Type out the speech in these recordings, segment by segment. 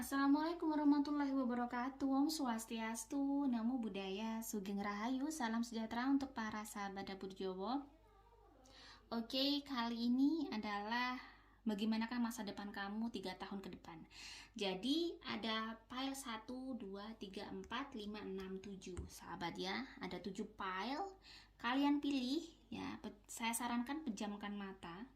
Assalamualaikum warahmatullahi wabarakatuh. Om Swastiastu, Namo Buddhaya, Sugeng Rahayu, salam sejahtera untuk para sahabat dapur Jowo. Oke, kali ini adalah bagaimanakah masa depan kamu 3 tahun ke depan. Jadi ada file 1, 2, 3, 4, 5, 6, 7 sahabat ya. Ada 7 file. Kalian pilih ya. Saya sarankan pejamkan mata.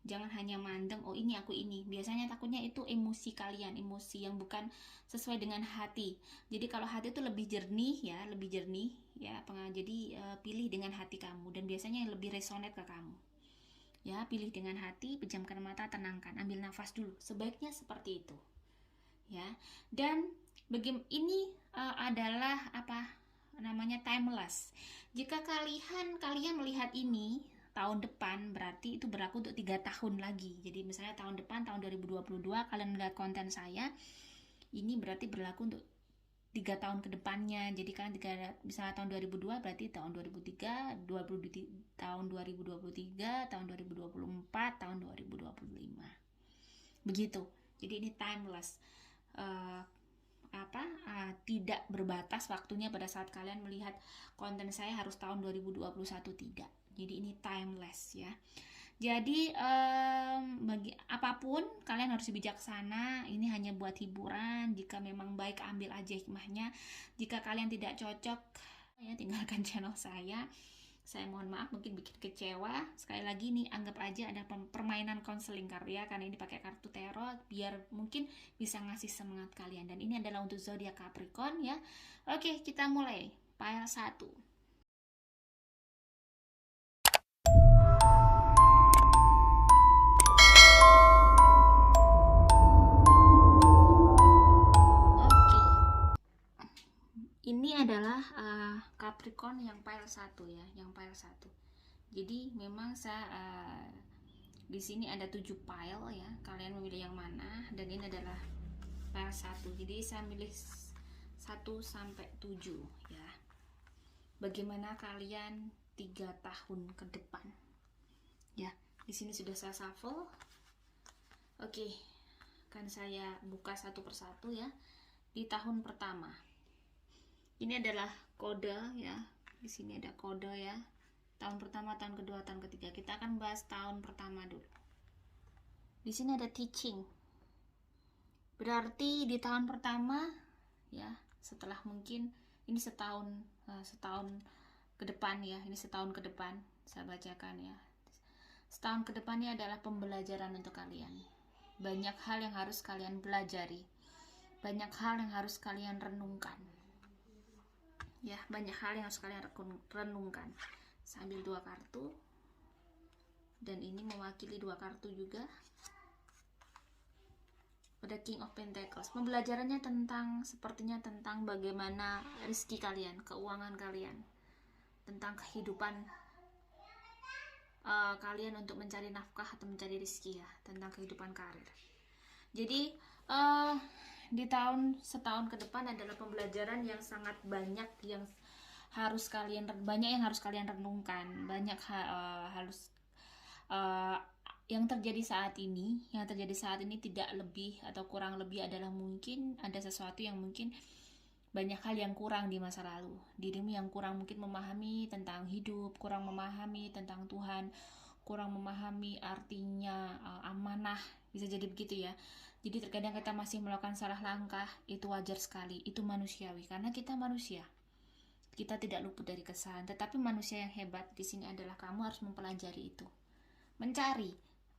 Jangan hanya mandeng, oh ini aku ini. Biasanya takutnya itu emosi kalian, emosi yang bukan sesuai dengan hati. Jadi kalau hati itu lebih jernih ya, lebih jernih ya. Jadi pilih dengan hati kamu dan biasanya lebih resonate ke kamu. Ya, pilih dengan hati, pejamkan mata, tenangkan, ambil nafas dulu. Sebaiknya seperti itu. Ya. Dan ini adalah apa namanya timeless. Jika kalian melihat ini tahun depan, berarti itu berlaku untuk 3 tahun lagi. Jadi misalnya tahun depan, tahun 2022 kalian melihat konten saya, ini berarti berlaku untuk 3 tahun ke depannya. Jadi kalian misalnya tahun 2002 berarti tahun 2003, tahun 2023, tahun 2024, tahun 2025. Begitu. Jadi ini timeless. Tidak berbatas waktunya pada saat kalian melihat konten saya harus tahun 2021, tidak. Jadi ini timeless ya. Jadi bagi apapun kalian harus bijaksana. Ini hanya buat hiburan. Jika memang baik ambil aja hikmahnya. Jika kalian tidak cocok ya tinggalkan channel saya. Saya mohon maaf mungkin bikin kecewa. Sekali lagi nih anggap aja ada permainan konseling karya karena ini pakai kartu tarot biar mungkin bisa ngasih semangat kalian. Dan ini adalah untuk zodiak Capricorn ya. Oke, kita mulai. File 1. Ini adalah Capricorn yang file 1 ya, yang file 1. Jadi memang saya di sini ada 7 file ya. Kalian memilih yang mana dan ini adalah file 1. Jadi saya milih 1 sampai 7 ya. Bagaimana kalian 3 tahun ke depan? Ya, di sini sudah saya shuffle. Oke. Kan saya buka satu persatu ya. Di tahun pertama. Ini adalah kode ya. Di sini ada kode ya. Tahun pertama, tahun kedua, tahun ketiga. Kita akan bahas tahun pertama dulu. Di sini ada teaching. Berarti di tahun pertama ya, setelah mungkin ini setahun ke depan ya. Ini setahun ke depan saya bacakan ya. Setahun ke depannya adalah pembelajaran untuk kalian. Banyak hal yang harus kalian pelajari. Banyak hal yang harus kalian renungkan. Ya, banyak hal yang harus kalian renungkan. Sambil 2 kartu. Dan ini mewakili 2 kartu juga. Pada King of Pentacles. Pembelajarannya sepertinya tentang bagaimana rezeki kalian, keuangan kalian. Tentang kehidupan kalian untuk mencari nafkah atau mencari rezeki ya. Tentang kehidupan karir. Jadi di setahun ke depan adalah pembelajaran yang sangat banyak yang harus kalian renungkan, banyak yang terjadi saat ini tidak lebih atau kurang lebih adalah mungkin ada sesuatu yang mungkin banyak hal yang kurang di masa lalu. Dirimu yang kurang mungkin memahami tentang hidup, kurang memahami tentang Tuhan, kurang memahami artinya amanah, bisa jadi begitu ya. Jadi terkadang kita masih melakukan salah langkah, itu wajar sekali, itu manusiawi karena kita manusia. Kita tidak luput dari kesalahan, tetapi manusia yang hebat di sini adalah kamu harus mempelajari itu. Mencari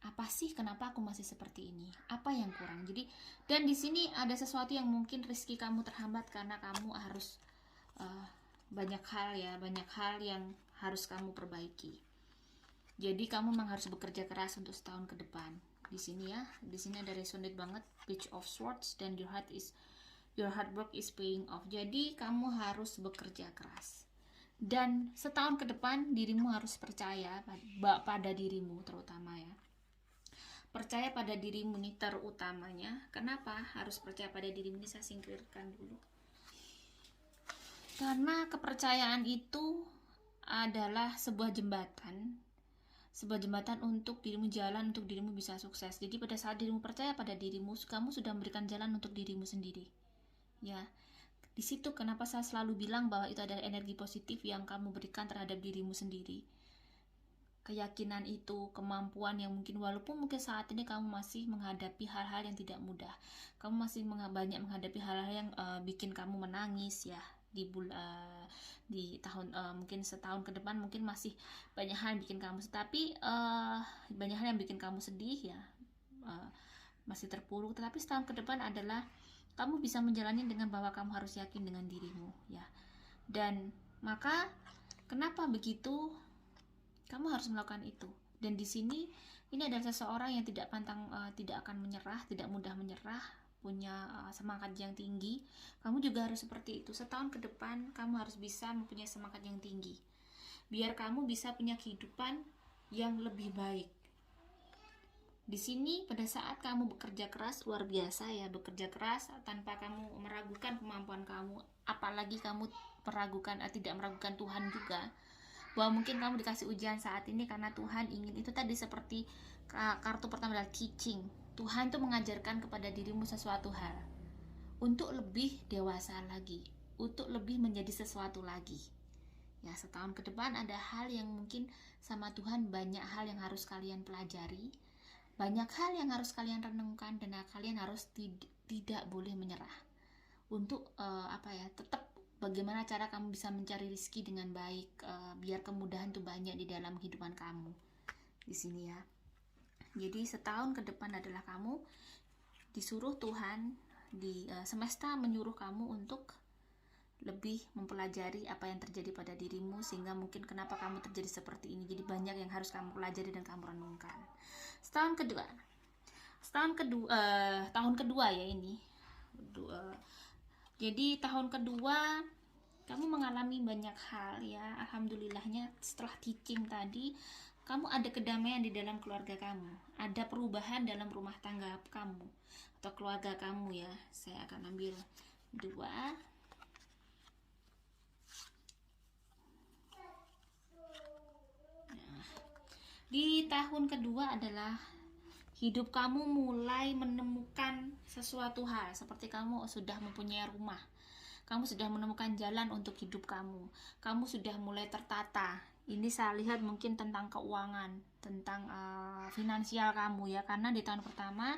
apa sih kenapa aku masih seperti ini? Apa yang kurang? Jadi dan di sini ada sesuatu yang mungkin rezeki kamu terhambat karena kamu harus banyak hal yang harus kamu perbaiki. Jadi kamu memang harus bekerja keras untuk setahun ke depan. Di sini ya, di sini ada resonate banget Page of Swords dan your hard work is paying off. Jadi kamu harus bekerja keras. Dan setahun ke depan dirimu harus percaya pada dirimu terutama ya. Percaya pada dirimu nih terutamanya. Kenapa harus percaya pada dirimu? Ini saya singkirkan dulu. Karena kepercayaan itu adalah sebuah jembatan sebuah jembatan untuk dirimu, jalan untuk dirimu bisa sukses. Jadi pada saat dirimu percaya pada dirimu, kamu sudah memberikan jalan untuk dirimu sendiri. Ya, di situ kenapa saya selalu bilang bahwa itu adalah energi positif yang kamu berikan terhadap dirimu sendiri. Keyakinan itu, kemampuan yang mungkin walaupun mungkin saat ini kamu masih menghadapi hal-hal yang tidak mudah, kamu masih banyak menghadapi hal-hal yang bikin kamu menangis ya, di tahun mungkin setahun ke depan mungkin masih banyak hal yang bikin kamu, tapi banyak hal yang bikin kamu sedih ya, masih terpuruk. Tetapi setahun ke depan adalah kamu bisa menjalani dengan bahwa kamu harus yakin dengan dirimu ya. Dan maka kenapa begitu? Kamu harus melakukan itu. Dan di sini ini adalah seseorang yang tidak tidak akan menyerah, tidak mudah menyerah, punya semangat yang tinggi. Kamu juga harus seperti itu. Setahun ke depan kamu harus bisa mempunyai semangat yang tinggi, biar kamu bisa punya kehidupan yang lebih baik. Di sini pada saat kamu bekerja keras, luar biasa ya, bekerja keras tanpa kamu meragukan kemampuan kamu, apalagi kamu tidak meragukan Tuhan juga, bahwa mungkin kamu dikasih ujian saat ini karena Tuhan ingin, itu tadi seperti kartu pertama adalah teaching. Tuhan tuh mengajarkan kepada dirimu sesuatu hal untuk lebih dewasa lagi, untuk lebih menjadi sesuatu lagi ya. Setahun ke depan ada hal yang mungkin sama Tuhan, banyak hal yang harus kalian pelajari, banyak hal yang harus kalian renungkan, dan kalian harus tidak boleh menyerah untuk tetap bagaimana cara kamu bisa mencari rezeki dengan baik, biar kemudahan tuh banyak di dalam kehidupan kamu di sini ya. Jadi setahun ke depan adalah kamu disuruh Tuhan, di semesta menyuruh kamu untuk lebih mempelajari apa yang terjadi pada dirimu, sehingga mungkin kenapa kamu terjadi seperti ini. Jadi banyak yang harus kamu pelajari dan kamu renungkan. Tahun kedua ya ini. Jadi tahun kedua kamu mengalami banyak hal ya. Alhamdulillahnya setelah teaching tadi, kamu ada kedamaian di dalam keluarga kamu, ada perubahan dalam rumah tangga kamu atau keluarga kamu ya. Saya akan ambil 2. Nah, di tahun kedua adalah hidup kamu mulai menemukan sesuatu hal, seperti kamu sudah mempunyai rumah, kamu sudah menemukan jalan untuk hidup kamu sudah mulai tertata. Ini saya lihat mungkin tentang keuangan, tentang finansial kamu ya, karena di tahun pertama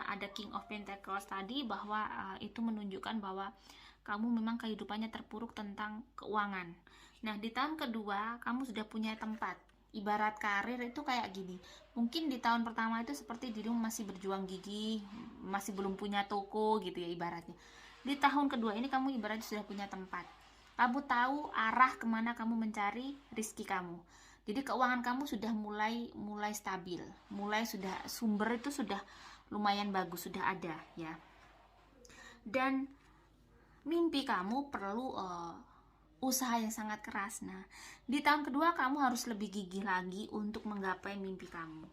ada King of Pentacles tadi, bahwa itu menunjukkan bahwa kamu memang kehidupannya terpuruk tentang keuangan. Nah di tahun kedua kamu sudah punya tempat. Ibarat karir itu kayak gini, mungkin di tahun pertama itu seperti dirimu masih berjuang gigih, masih belum punya toko gitu ya ibaratnya. Di tahun kedua ini kamu ibaratnya sudah punya tempat, kamu tahu arah kemana kamu mencari rezeki kamu. Jadi keuangan kamu sudah mulai stabil, sudah sumber itu sudah lumayan bagus, sudah ada ya. Dan mimpi kamu perlu usaha yang sangat keras. Nah di tahun kedua kamu harus lebih gigih lagi untuk menggapai mimpi kamu,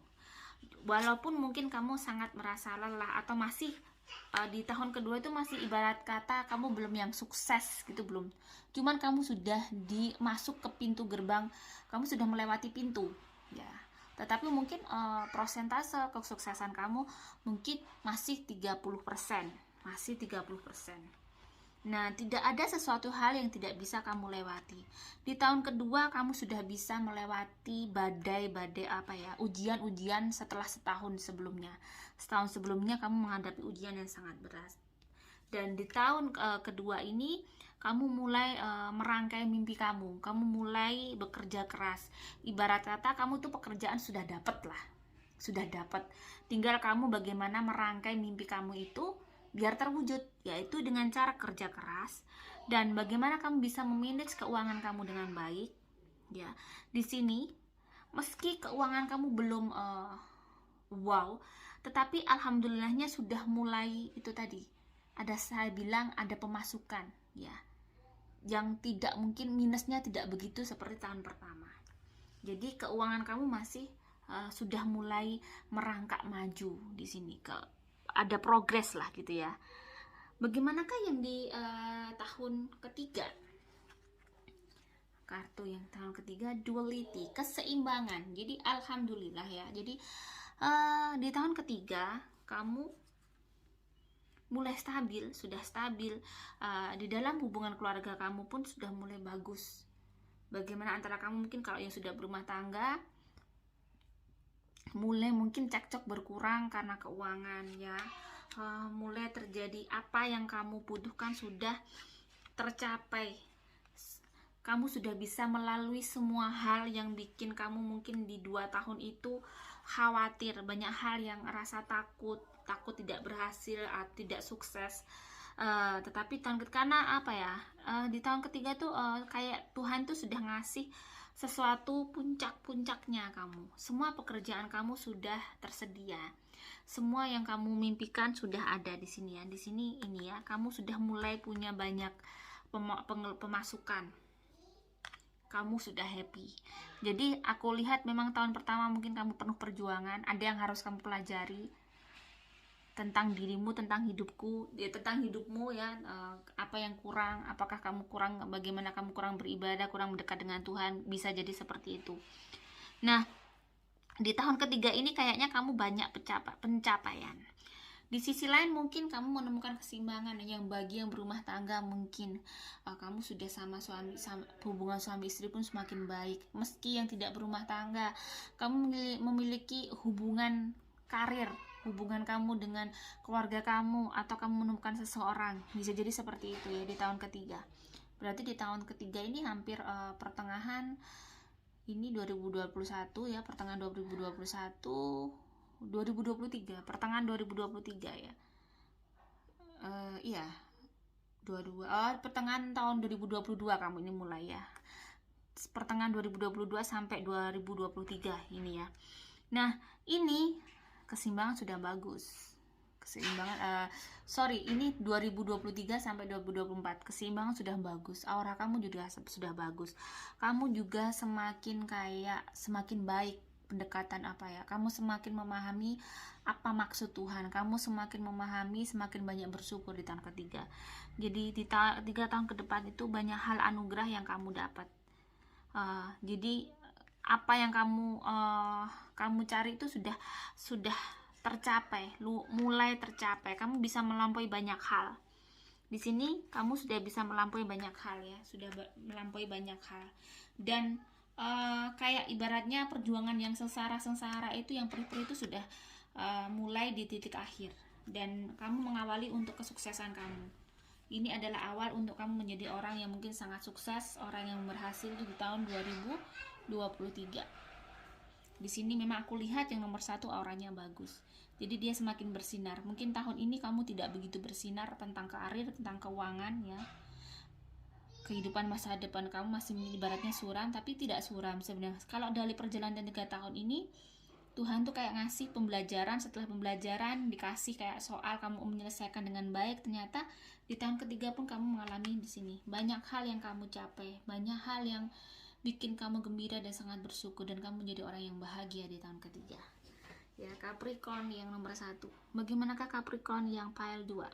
walaupun mungkin kamu sangat merasa lelah atau masih di tahun kedua itu masih ibarat kata kamu belum yang sukses gitu, belum, cuman kamu sudah masuk ke pintu gerbang, kamu sudah melewati pintu ya. Tetapi mungkin prosentase kesuksesan kamu mungkin masih 30%. Nah, tidak ada sesuatu hal yang tidak bisa kamu lewati. Di tahun kedua kamu sudah bisa melewati badai-badai ujian-ujian setelah setahun sebelumnya. Setahun sebelumnya kamu menghadapi ujian yang sangat berat. Dan di tahun kedua ini kamu mulai merangkai mimpi kamu mulai bekerja keras. Ibarat kata kamu tuh pekerjaan sudah dapat, tinggal kamu bagaimana merangkai mimpi kamu itu biar terwujud, yaitu dengan cara kerja keras dan bagaimana kamu bisa memanage keuangan kamu dengan baik ya. Di sini meski keuangan kamu belum wow, tetapi alhamdulillahnya sudah mulai, itu tadi saya bilang ada pemasukan ya, yang tidak mungkin minusnya tidak begitu seperti tahun pertama. Jadi keuangan kamu masih sudah mulai merangkak maju di sini, ada progres lah gitu ya. Bagaimanakah yang di tahun ketiga? kartu yang tahun ketiga duality, keseimbangan. Jadi alhamdulillah ya. Jadi di tahun ketiga kamu mulai stabil, sudah stabil. Di dalam hubungan keluarga kamu pun sudah mulai bagus. Bagaimana antara kamu mungkin kalau yang sudah berumah tangga, mulai mungkin cekcok berkurang karena keuangan ya. Mulai terjadi apa yang kamu butuhkan sudah tercapai. Kamu sudah bisa melalui semua hal yang bikin kamu mungkin di 2 tahun itu khawatir, banyak hal yang rasa takut tidak berhasil, tidak sukses. Tetapi karena apa ya, di tahun ketiga tuh kayak Tuhan tuh sudah ngasih sesuatu puncak-puncaknya kamu. Semua pekerjaan kamu sudah tersedia. Semua yang kamu mimpikan sudah ada di sini ya. Di sini ini ya, kamu sudah mulai punya banyak pemasukan. Kamu sudah happy. Jadi aku lihat memang tahun pertama mungkin kamu penuh perjuangan, ada yang harus kamu pelajari tentang dirimu, tentang hidupku, tentang hidupmu ya. Apa yang kurang, apakah kamu kurang, bagaimana kamu kurang beribadah, kurang mendekat dengan Tuhan, bisa jadi seperti itu. Nah, di tahun ketiga ini kayaknya kamu banyak pencapaian. Di sisi lain mungkin kamu menemukan keseimbangan yang bagi yang berumah tangga mungkin kamu sudah sama hubungan suami istri pun semakin baik. Meski yang tidak berumah tangga, kamu memiliki hubungan karir, hubungan kamu dengan keluarga kamu, atau kamu menemukan seseorang, bisa jadi seperti itu ya di tahun ketiga. Berarti di tahun ketiga ini hampir pertengahan ini 2021 ya, pertengahan 2023, pertengahan 2023 ya. Iya. Pertengahan tahun 2022 kamu ini mulai ya. Pertengahan 2022 sampai 2023 ini ya. Nah, ini keseimbangan sudah bagus. Ini 2023 sampai 2024 keseimbangan sudah bagus. Aura kamu juga sudah bagus. Kamu juga semakin baik pendekatan kamu semakin memahami apa maksud Tuhan, kamu semakin memahami, semakin banyak bersyukur di tahun ketiga. Jadi di 3 tahun ke depan itu banyak hal anugerah yang kamu dapat. Jadi apa yang kamu cari itu sudah tercapai, mulai tercapai. Kamu bisa melampaui banyak hal. Di sini kamu sudah bisa melampaui banyak hal ya, sudah melampaui banyak hal. Dan kayak ibaratnya perjuangan yang sengsara itu, yang perih-perih itu sudah mulai di titik akhir, dan kamu mengawali untuk kesuksesan kamu. Ini adalah awal untuk kamu menjadi orang yang mungkin sangat sukses, orang yang berhasil di tahun 2023. Di sini memang aku lihat yang nomor 1 auranya bagus, jadi dia semakin bersinar. Mungkin tahun ini kamu tidak begitu bersinar tentang karir, tentang keuangan ya. Kehidupan masa depan kamu masih ibaratnya suram, tapi tidak suram sebenarnya. Kalau dari perjalanan 3 tahun ini, Tuhan tuh kayak ngasih pembelajaran, setelah pembelajaran dikasih kayak soal, kamu menyelesaikan dengan baik. Ternyata di tahun ketiga pun kamu mengalami di sini banyak hal yang kamu capai, banyak hal yang bikin kamu gembira dan sangat bersyukur, dan kamu menjadi orang yang bahagia di tahun ketiga. Ya, Capricorn yang nomor 1. Bagaimanakah Capricorn yang pile 2?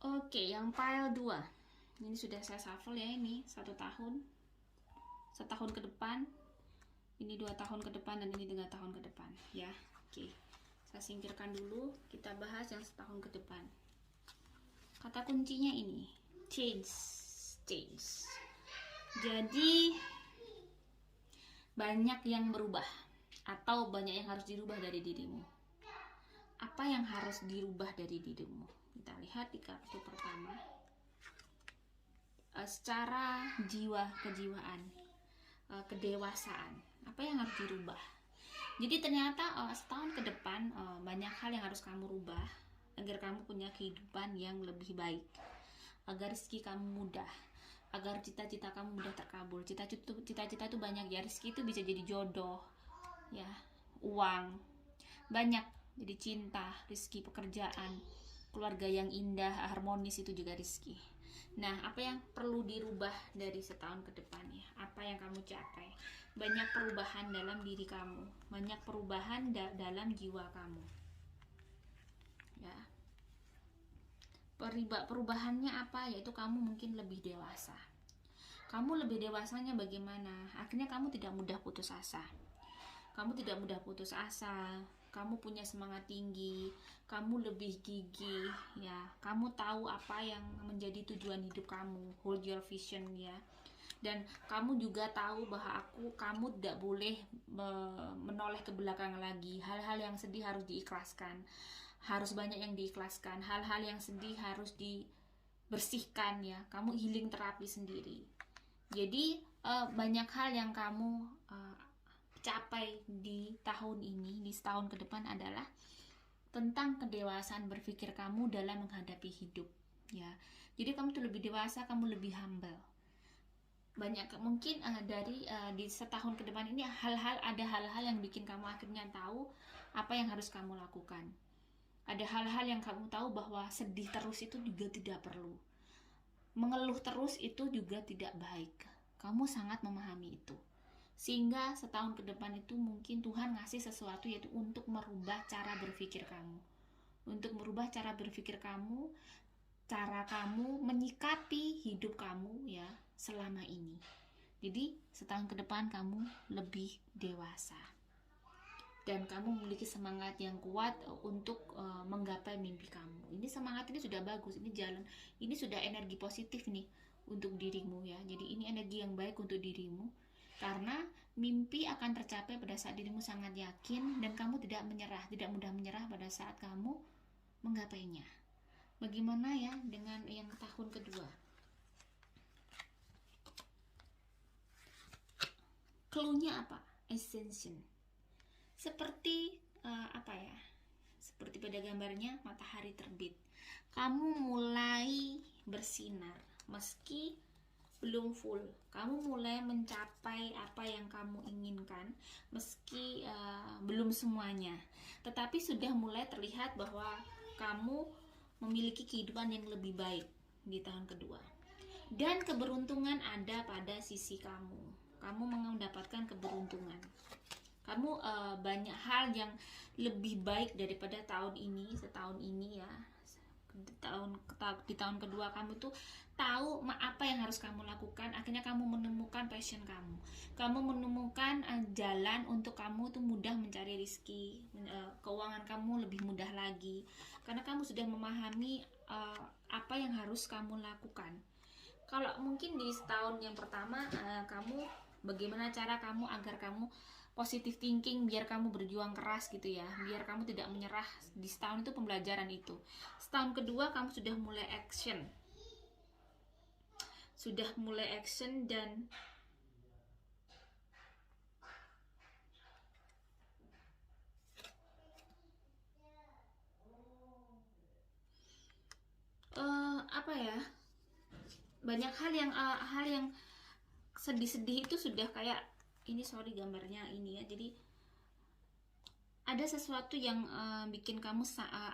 Oke, yang pile 2 ini sudah saya shuffle ya, ini 1 tahun, setahun ke depan, ini 2 tahun ke depan, dan ini 3 tahun ke depan ya. Oke, saya singkirkan dulu, kita bahas yang setahun ke depan. Kata kuncinya ini change. Jadi banyak yang berubah, atau banyak yang harus dirubah dari dirimu. Apa yang harus dirubah dari dirimu? Kita lihat di kartu pertama, secara kejiwaan, kedewasaan, apa yang harus dirubah. Jadi ternyata setahun ke depan banyak hal yang harus kamu rubah agar kamu punya kehidupan yang lebih baik, agar rezeki kamu mudah, agar cita-cita kamu mudah terkabul. Cita-cita itu banyak ya, rezeki itu bisa jadi jodoh ya, uang banyak, jadi cinta, rezeki, pekerjaan, keluarga yang indah, harmonis, itu juga rezeki. Nah, apa yang perlu dirubah dari setahun ke depan ya? Apa yang kamu capai? Banyak perubahan dalam diri kamu, banyak perubahan dalam jiwa kamu. Ya. Perubahannya apa? Yaitu kamu mungkin lebih dewasa. Kamu lebih dewasanya bagaimana? Akhirnya kamu tidak mudah putus asa. Kamu punya semangat tinggi, kamu lebih gigih ya. Kamu tahu apa yang menjadi tujuan hidup kamu, hold your vision ya. Dan kamu juga tahu bahwa kamu tidak boleh menoleh ke belakang lagi. Hal-hal yang sedih harus diikhlaskan. Harus banyak yang diikhlaskan. Hal-hal yang sedih harus dibersihkan ya. Kamu healing terapi sendiri. Jadi banyak hal yang kamu capai di tahun ini, di setahun ke depan adalah tentang kedewasaan berpikir kamu dalam menghadapi hidup ya. Jadi kamu tuh lebih dewasa, kamu lebih humble. Banyak mungkin di setahun ke depan ini ada hal-hal yang bikin kamu akhirnya tahu apa yang harus kamu lakukan. Ada hal-hal yang kamu tahu bahwa sedih terus itu juga tidak perlu. Mengeluh terus itu juga tidak baik. Kamu sangat memahami itu. Sehingga setahun ke depan itu mungkin Tuhan ngasih sesuatu, yaitu untuk merubah cara berpikir kamu. Untuk merubah cara berpikir kamu, cara kamu menyikapi hidup kamu ya selama ini. Jadi setahun ke depan kamu lebih dewasa. Dan kamu memiliki semangat yang kuat untuk menggapai mimpi kamu. Ini semangat ini sudah bagus, ini jalan, ini sudah energi positif nih untuk dirimu ya. Jadi ini energi yang baik untuk dirimu. Karena mimpi akan tercapai pada saat dirimu sangat yakin dan kamu tidak mudah menyerah pada saat kamu menggapainya. Bagaimana ya dengan yang tahun kedua? Clue-nya apa? Ascension. Seperti seperti pada gambarnya matahari terbit. Kamu mulai bersinar meski belum full. Kamu mulai mencapai apa yang kamu inginkan meski belum semuanya. Tetapi sudah mulai terlihat bahwa kamu memiliki kehidupan yang lebih baik di tahun kedua. Dan keberuntungan ada pada sisi kamu. Kamu mendapatkan keberuntungan. Kamu banyak hal yang lebih baik daripada setahun ini ya. Di tahun kedua kamu tuh tahu apa yang harus kamu lakukan. Akhirnya kamu menemukan passion kamu menemukan jalan untuk kamu tuh mudah mencari rezeki, keuangan kamu lebih mudah lagi karena kamu sudah memahami apa yang harus kamu lakukan. Kalau mungkin di setahun yang pertama bagaimana cara kamu agar kamu positive thinking, biar kamu berjuang keras gitu ya, biar kamu tidak menyerah. Di setahun itu pembelajaran itu. Setahun kedua kamu sudah mulai action dan banyak hal yang sedih-sedih itu sudah kayak ini, sorry gambarnya ini ya. Jadi ada sesuatu yang bikin kamu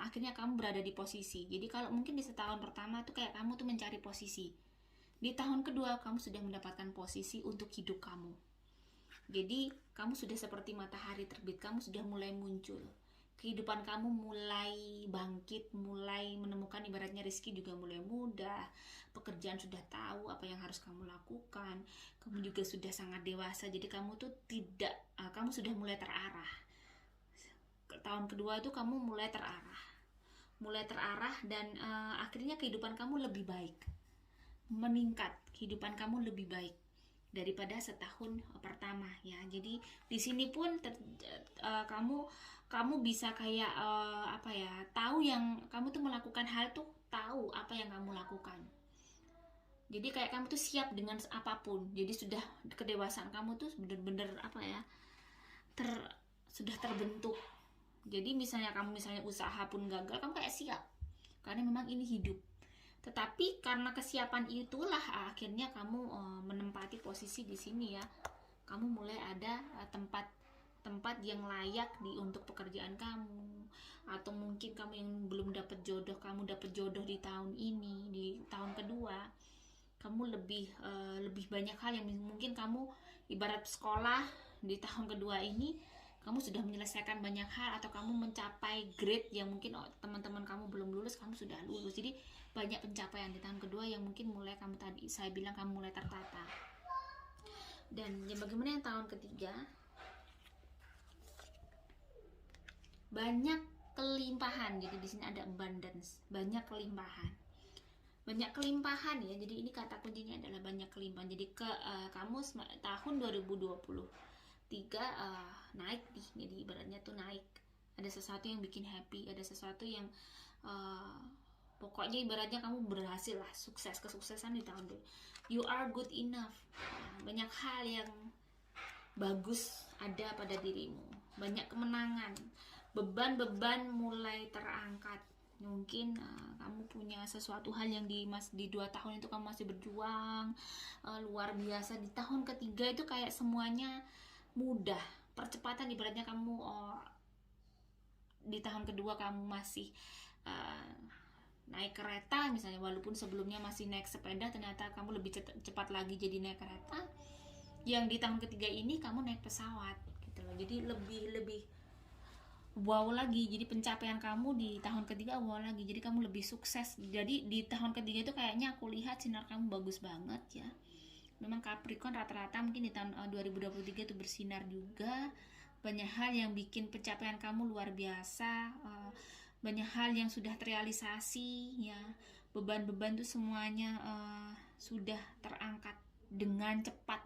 akhirnya kamu berada di posisi. Jadi kalau mungkin di setahun pertama tuh kayak kamu tuh mencari posisi. Di tahun kedua kamu sudah mendapatkan posisi untuk hidup kamu. Jadi kamu sudah seperti matahari terbit, kamu sudah mulai muncul. Kehidupan kamu mulai bangkit, mulai menemukan ibaratnya rezeki juga mulai mudah. Pekerjaan sudah tahu apa yang harus kamu lakukan. Kamu juga sudah sangat dewasa, jadi kamu tuh kamu sudah mulai terarah. Tahun kedua itu kamu mulai terarah dan akhirnya kehidupan kamu lebih baik, meningkat. Kehidupan kamu lebih baik daripada setahun pertama ya. Jadi di sini pun kamu bisa kayak tahu yang kamu tuh melakukan hal tuh, tahu apa yang kamu lakukan. Jadi kayak kamu tuh siap dengan apapun. Jadi sudah kedewasaan kamu tuh bener-bener sudah terbentuk. Jadi misalnya usaha pun gagal, kamu kayak siap. Karena memang ini hidup. Tetapi karena kesiapan itulah akhirnya kamu menempati posisi di sini ya. Kamu mulai ada tempat yang layak untuk pekerjaan kamu, atau mungkin kamu yang belum dapat jodoh, kamu dapat jodoh di tahun ini, di tahun kedua. Kamu lebih banyak hal yang mungkin kamu ibarat sekolah di tahun kedua ini, kamu sudah menyelesaikan banyak hal, atau kamu mencapai grade yang mungkin teman-teman kamu belum lulus, kamu sudah lulus. Jadi banyak pencapaian di tahun kedua yang mungkin mulai kamu tadi saya bilang kamu mulai tertata. Dan yang bagaimana yang tahun ketiga? Banyak kelimpahan. Jadi di sini ada abundance, banyak kelimpahan. Banyak kelimpahan ya. Jadi ini kata kuncinya adalah banyak kelimpahan. Jadi kamu tahun 2023 naik nih. Jadi ibaratnya tuh naik. Ada sesuatu yang bikin happy, ada sesuatu yang pokoknya ibaratnya kamu berhasil lah, sukses, kesuksesan di tahun ini. You are good enough. Banyak hal yang bagus ada pada dirimu. Banyak kemenangan. Beban-beban mulai terangkat. Mungkin kamu punya sesuatu hal yang di 2 tahun itu kamu masih berjuang luar biasa. Di tahun ketiga itu kayak semuanya mudah, percepatan. Ibaratnya kamu di tahun kedua kamu masih naik kereta misalnya, walaupun sebelumnya masih naik sepeda, ternyata kamu lebih cepat lagi jadi naik kereta. Yang di tahun ketiga ini kamu naik pesawat gitu loh. Jadi lebih wow lagi. Jadi pencapaian kamu di tahun ketiga wow lagi. Jadi kamu lebih sukses. Jadi di tahun ketiga itu kayaknya aku lihat sinar kamu bagus banget ya. Memang Capricorn rata-rata mungkin di tahun 2023 itu bersinar juga. Banyak hal yang bikin pencapaian kamu luar biasa. Banyak hal yang sudah terrealisasi ya. Beban-beban itu semuanya sudah terangkat dengan cepat.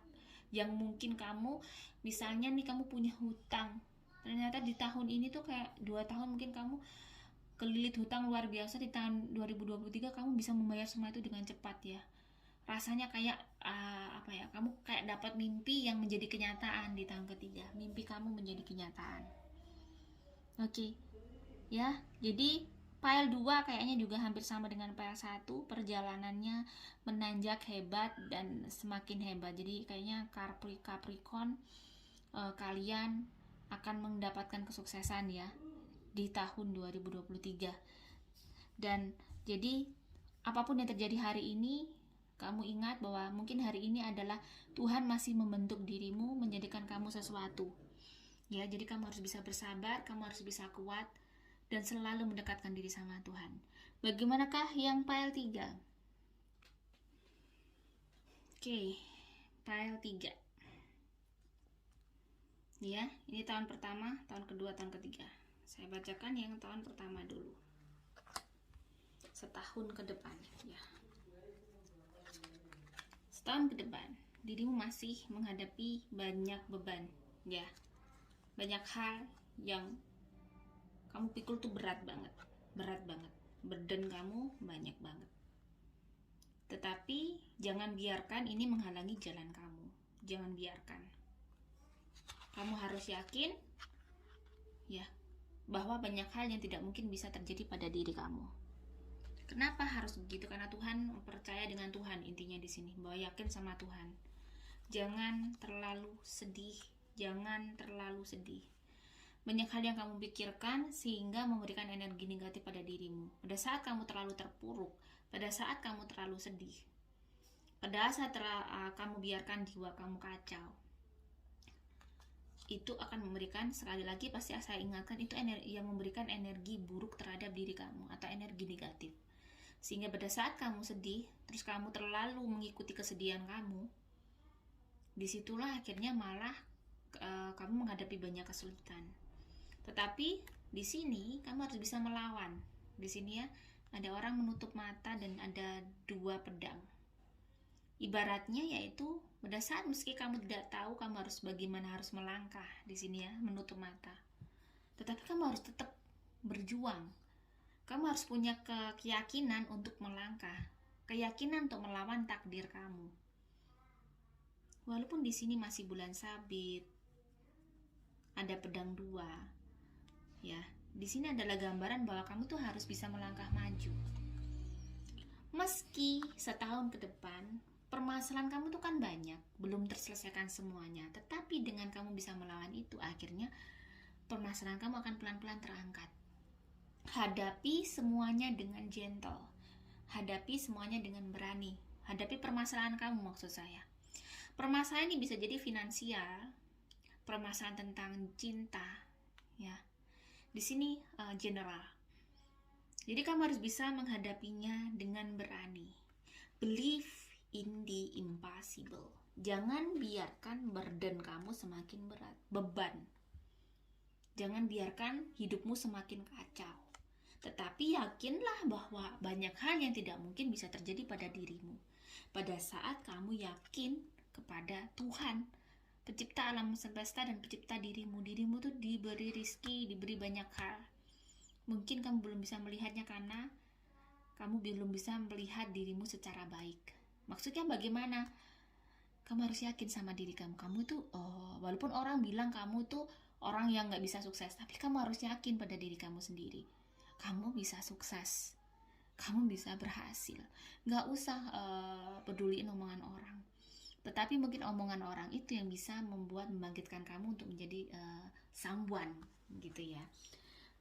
Yang mungkin kamu misalnya nih kamu punya hutang, ternyata di tahun ini tuh kayak 2 tahun mungkin kamu kelilit hutang luar biasa. Di tahun 2023 kamu bisa membayar semua itu dengan cepat ya. Rasanya kayak kamu kayak dapat mimpi yang menjadi kenyataan di tahun ketiga. Mimpi kamu menjadi kenyataan. Oke. Ya, jadi file 2 kayaknya juga hampir sama dengan file 1. Perjalanannya menanjak hebat dan semakin hebat. Jadi kayaknya Capricorn kalian akan mendapatkan kesuksesan ya di tahun 2023. Dan jadi apapun yang terjadi hari ini, kamu ingat bahwa mungkin hari ini adalah Tuhan masih membentuk dirimu, menjadikan kamu sesuatu ya. Jadi kamu harus bisa bersabar, kamu harus bisa kuat, dan selalu mendekatkan diri sama Tuhan. Bagaimanakah yang file 3? Oke, file 3 ya, ini tahun pertama, tahun kedua, tahun ketiga. Saya bacakan yang tahun pertama dulu. Setahun ke depan ya. Setahun ke depan, dirimu masih menghadapi banyak beban ya. Banyak hal yang kamu pikul tuh berat banget. Burden kamu banyak banget. Tetapi jangan biarkan ini menghalangi jalan kamu. Jangan biarkan. Kamu harus yakin ya bahwa banyak hal yang tidak mungkin bisa terjadi pada diri kamu. Kenapa harus begitu? Karena Tuhan, percaya dengan Tuhan intinya di sini, bahwa yakin sama Tuhan. Jangan terlalu sedih, Banyak hal yang kamu pikirkan sehingga memberikan energi negatif pada dirimu. Pada saat kamu terlalu terpuruk, pada saat kamu terlalu sedih, pada saat kamu biarkan jiwa kamu kacau, itu akan memberikan, sekali lagi pasti saya ingatkan, itu yang memberikan energi buruk terhadap diri kamu atau energi negatif. Sehingga pada saat kamu sedih, terus kamu terlalu mengikuti kesedihan kamu, disitulah akhirnya malah kamu menghadapi banyak kesulitan. Tetapi di sini kamu harus bisa melawan. Di sini ya ada orang menutup mata dan ada 2 pedang. Ibaratnya yaitu pada saat meski kamu tidak tahu kamu harus bagaimana harus melangkah, di sini ya menutup mata. Tetapi kamu harus tetap berjuang. Kamu harus punya keyakinan untuk melangkah, keyakinan untuk melawan takdir kamu. Walaupun di sini masih bulan sabit, ada pedang 2. Ya, di sini adalah gambaran bahwa kamu tuh harus bisa melangkah maju. Meski setahun ke depan permasalahan kamu tuh kan banyak, belum terselesaikan semuanya, tetapi dengan kamu bisa melawan itu, akhirnya permasalahan kamu akan pelan-pelan terangkat. Hadapi semuanya dengan gentle, hadapi semuanya dengan berani, hadapi permasalahan kamu, maksud saya. Permasalahan ini bisa jadi finansial, permasalahan tentang cinta, ya. Di sini general. Jadi kamu harus bisa menghadapinya dengan berani. Believe in the impossible. Jangan biarkan burden kamu semakin berat, beban. Jangan biarkan hidupmu semakin kacau. Tetapi yakinlah bahwa banyak hal yang tidak mungkin bisa terjadi pada dirimu. Pada saat kamu yakin kepada Tuhan, pencipta alam semesta dan pencipta dirimu. Dirimu tuh diberi rizki, diberi banyak hal. Mungkin kamu belum bisa melihatnya karena kamu belum bisa melihat dirimu secara baik. Maksudnya bagaimana? Kamu harus yakin sama diri kamu. Kamu tuh, walaupun orang bilang kamu tuh orang yang gak bisa sukses, tapi kamu harus yakin pada diri kamu sendiri. Kamu bisa sukses. Kamu bisa berhasil. Gak usah peduliin omongan orang. Tetapi mungkin omongan orang itu yang bisa membangkitkan kamu untuk menjadi someone, gitu ya.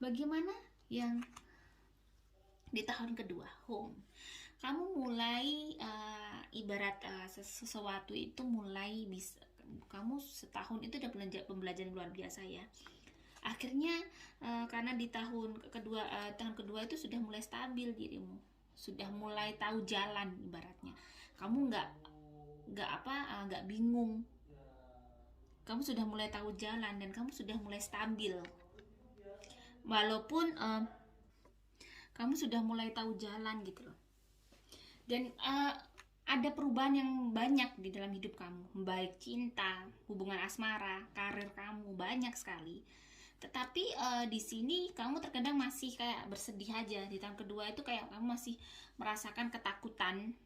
Bagaimana yang di tahun kedua, home? Kamu mulai ibarat sesuatu itu mulai bisa, kamu setahun itu udah pembelajaran luar biasa ya. Akhirnya karena di tahun kedua itu sudah mulai stabil dirimu, sudah mulai tahu jalan ibaratnya. Kamu nggak bingung. Kamu sudah mulai tahu jalan dan kamu sudah mulai stabil. Walaupun kamu sudah mulai tahu jalan gitu loh. Dan ada perubahan yang banyak di dalam hidup kamu, baik cinta, hubungan asmara, karir kamu, banyak sekali. Tetapi di sini kamu terkadang masih kayak bersedih aja. Di tahun kedua itu kayak kamu masih merasakan ketakutan,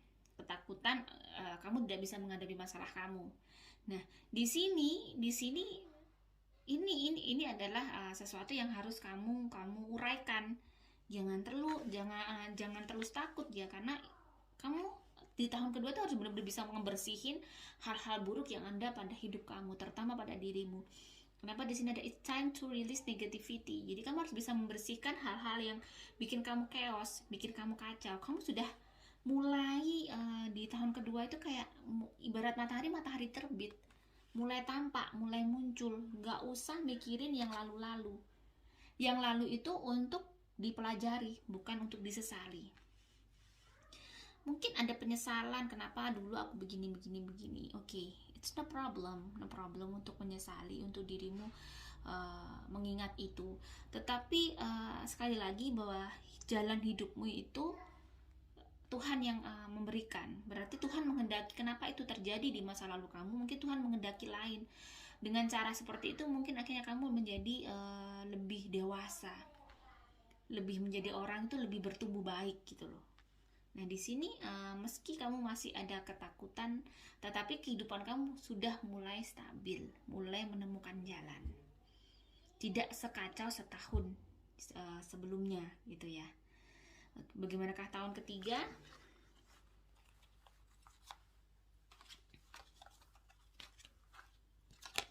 kamu tidak bisa menghadapi masalah kamu. Nah, di sini ini adalah sesuatu yang harus kamu uraikan. Jangan terus takut ya, karena kamu di tahun kedua itu harus benar-benar bisa membersihin hal-hal buruk yang ada pada hidup kamu, terutama pada dirimu. Kenapa di sini ada it's time to release negativity? Jadi kamu harus bisa membersihkan hal-hal yang bikin kamu chaos, bikin kamu kacau. Kamu sudah mulai di tahun kedua itu kayak ibarat matahari terbit, mulai tampak, mulai muncul. Gak usah mikirin yang lalu-lalu. Yang lalu itu untuk dipelajari, bukan untuk disesali. Mungkin ada penyesalan, kenapa dulu aku begini. Oke, it's no problem untuk menyesali, untuk dirimu mengingat itu. Tetapi sekali lagi bahwa jalan hidupmu itu Tuhan yang memberikan. Berarti Tuhan menghendaki. Kenapa itu terjadi di masa lalu kamu? Mungkin Tuhan menghendaki lain. Dengan cara seperti itu mungkin akhirnya kamu menjadi lebih dewasa, lebih menjadi orang itu lebih bertumbuh baik gitu loh. Nah di sini meski kamu masih ada ketakutan, tetapi kehidupan kamu sudah mulai stabil, mulai menemukan jalan. Tidak sekacau setahun sebelumnya gitu ya. Bagaimanakah tahun ketiga?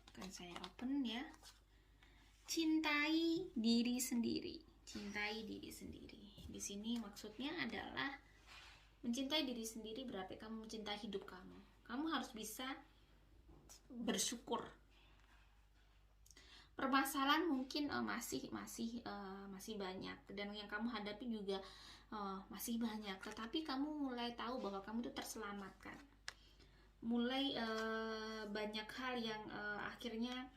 Akan saya open ya. Cintai diri sendiri. Cintai diri sendiri. Di sini maksudnya adalah mencintai diri sendiri berarti kamu mencintai hidup kamu. Kamu harus bisa bersyukur. Permasalahan mungkin masih banyak, dan yang kamu hadapi juga masih banyak. Tetapi kamu mulai tahu bahwa kamu itu terselamatkan. Mulai banyak hal yang akhirnya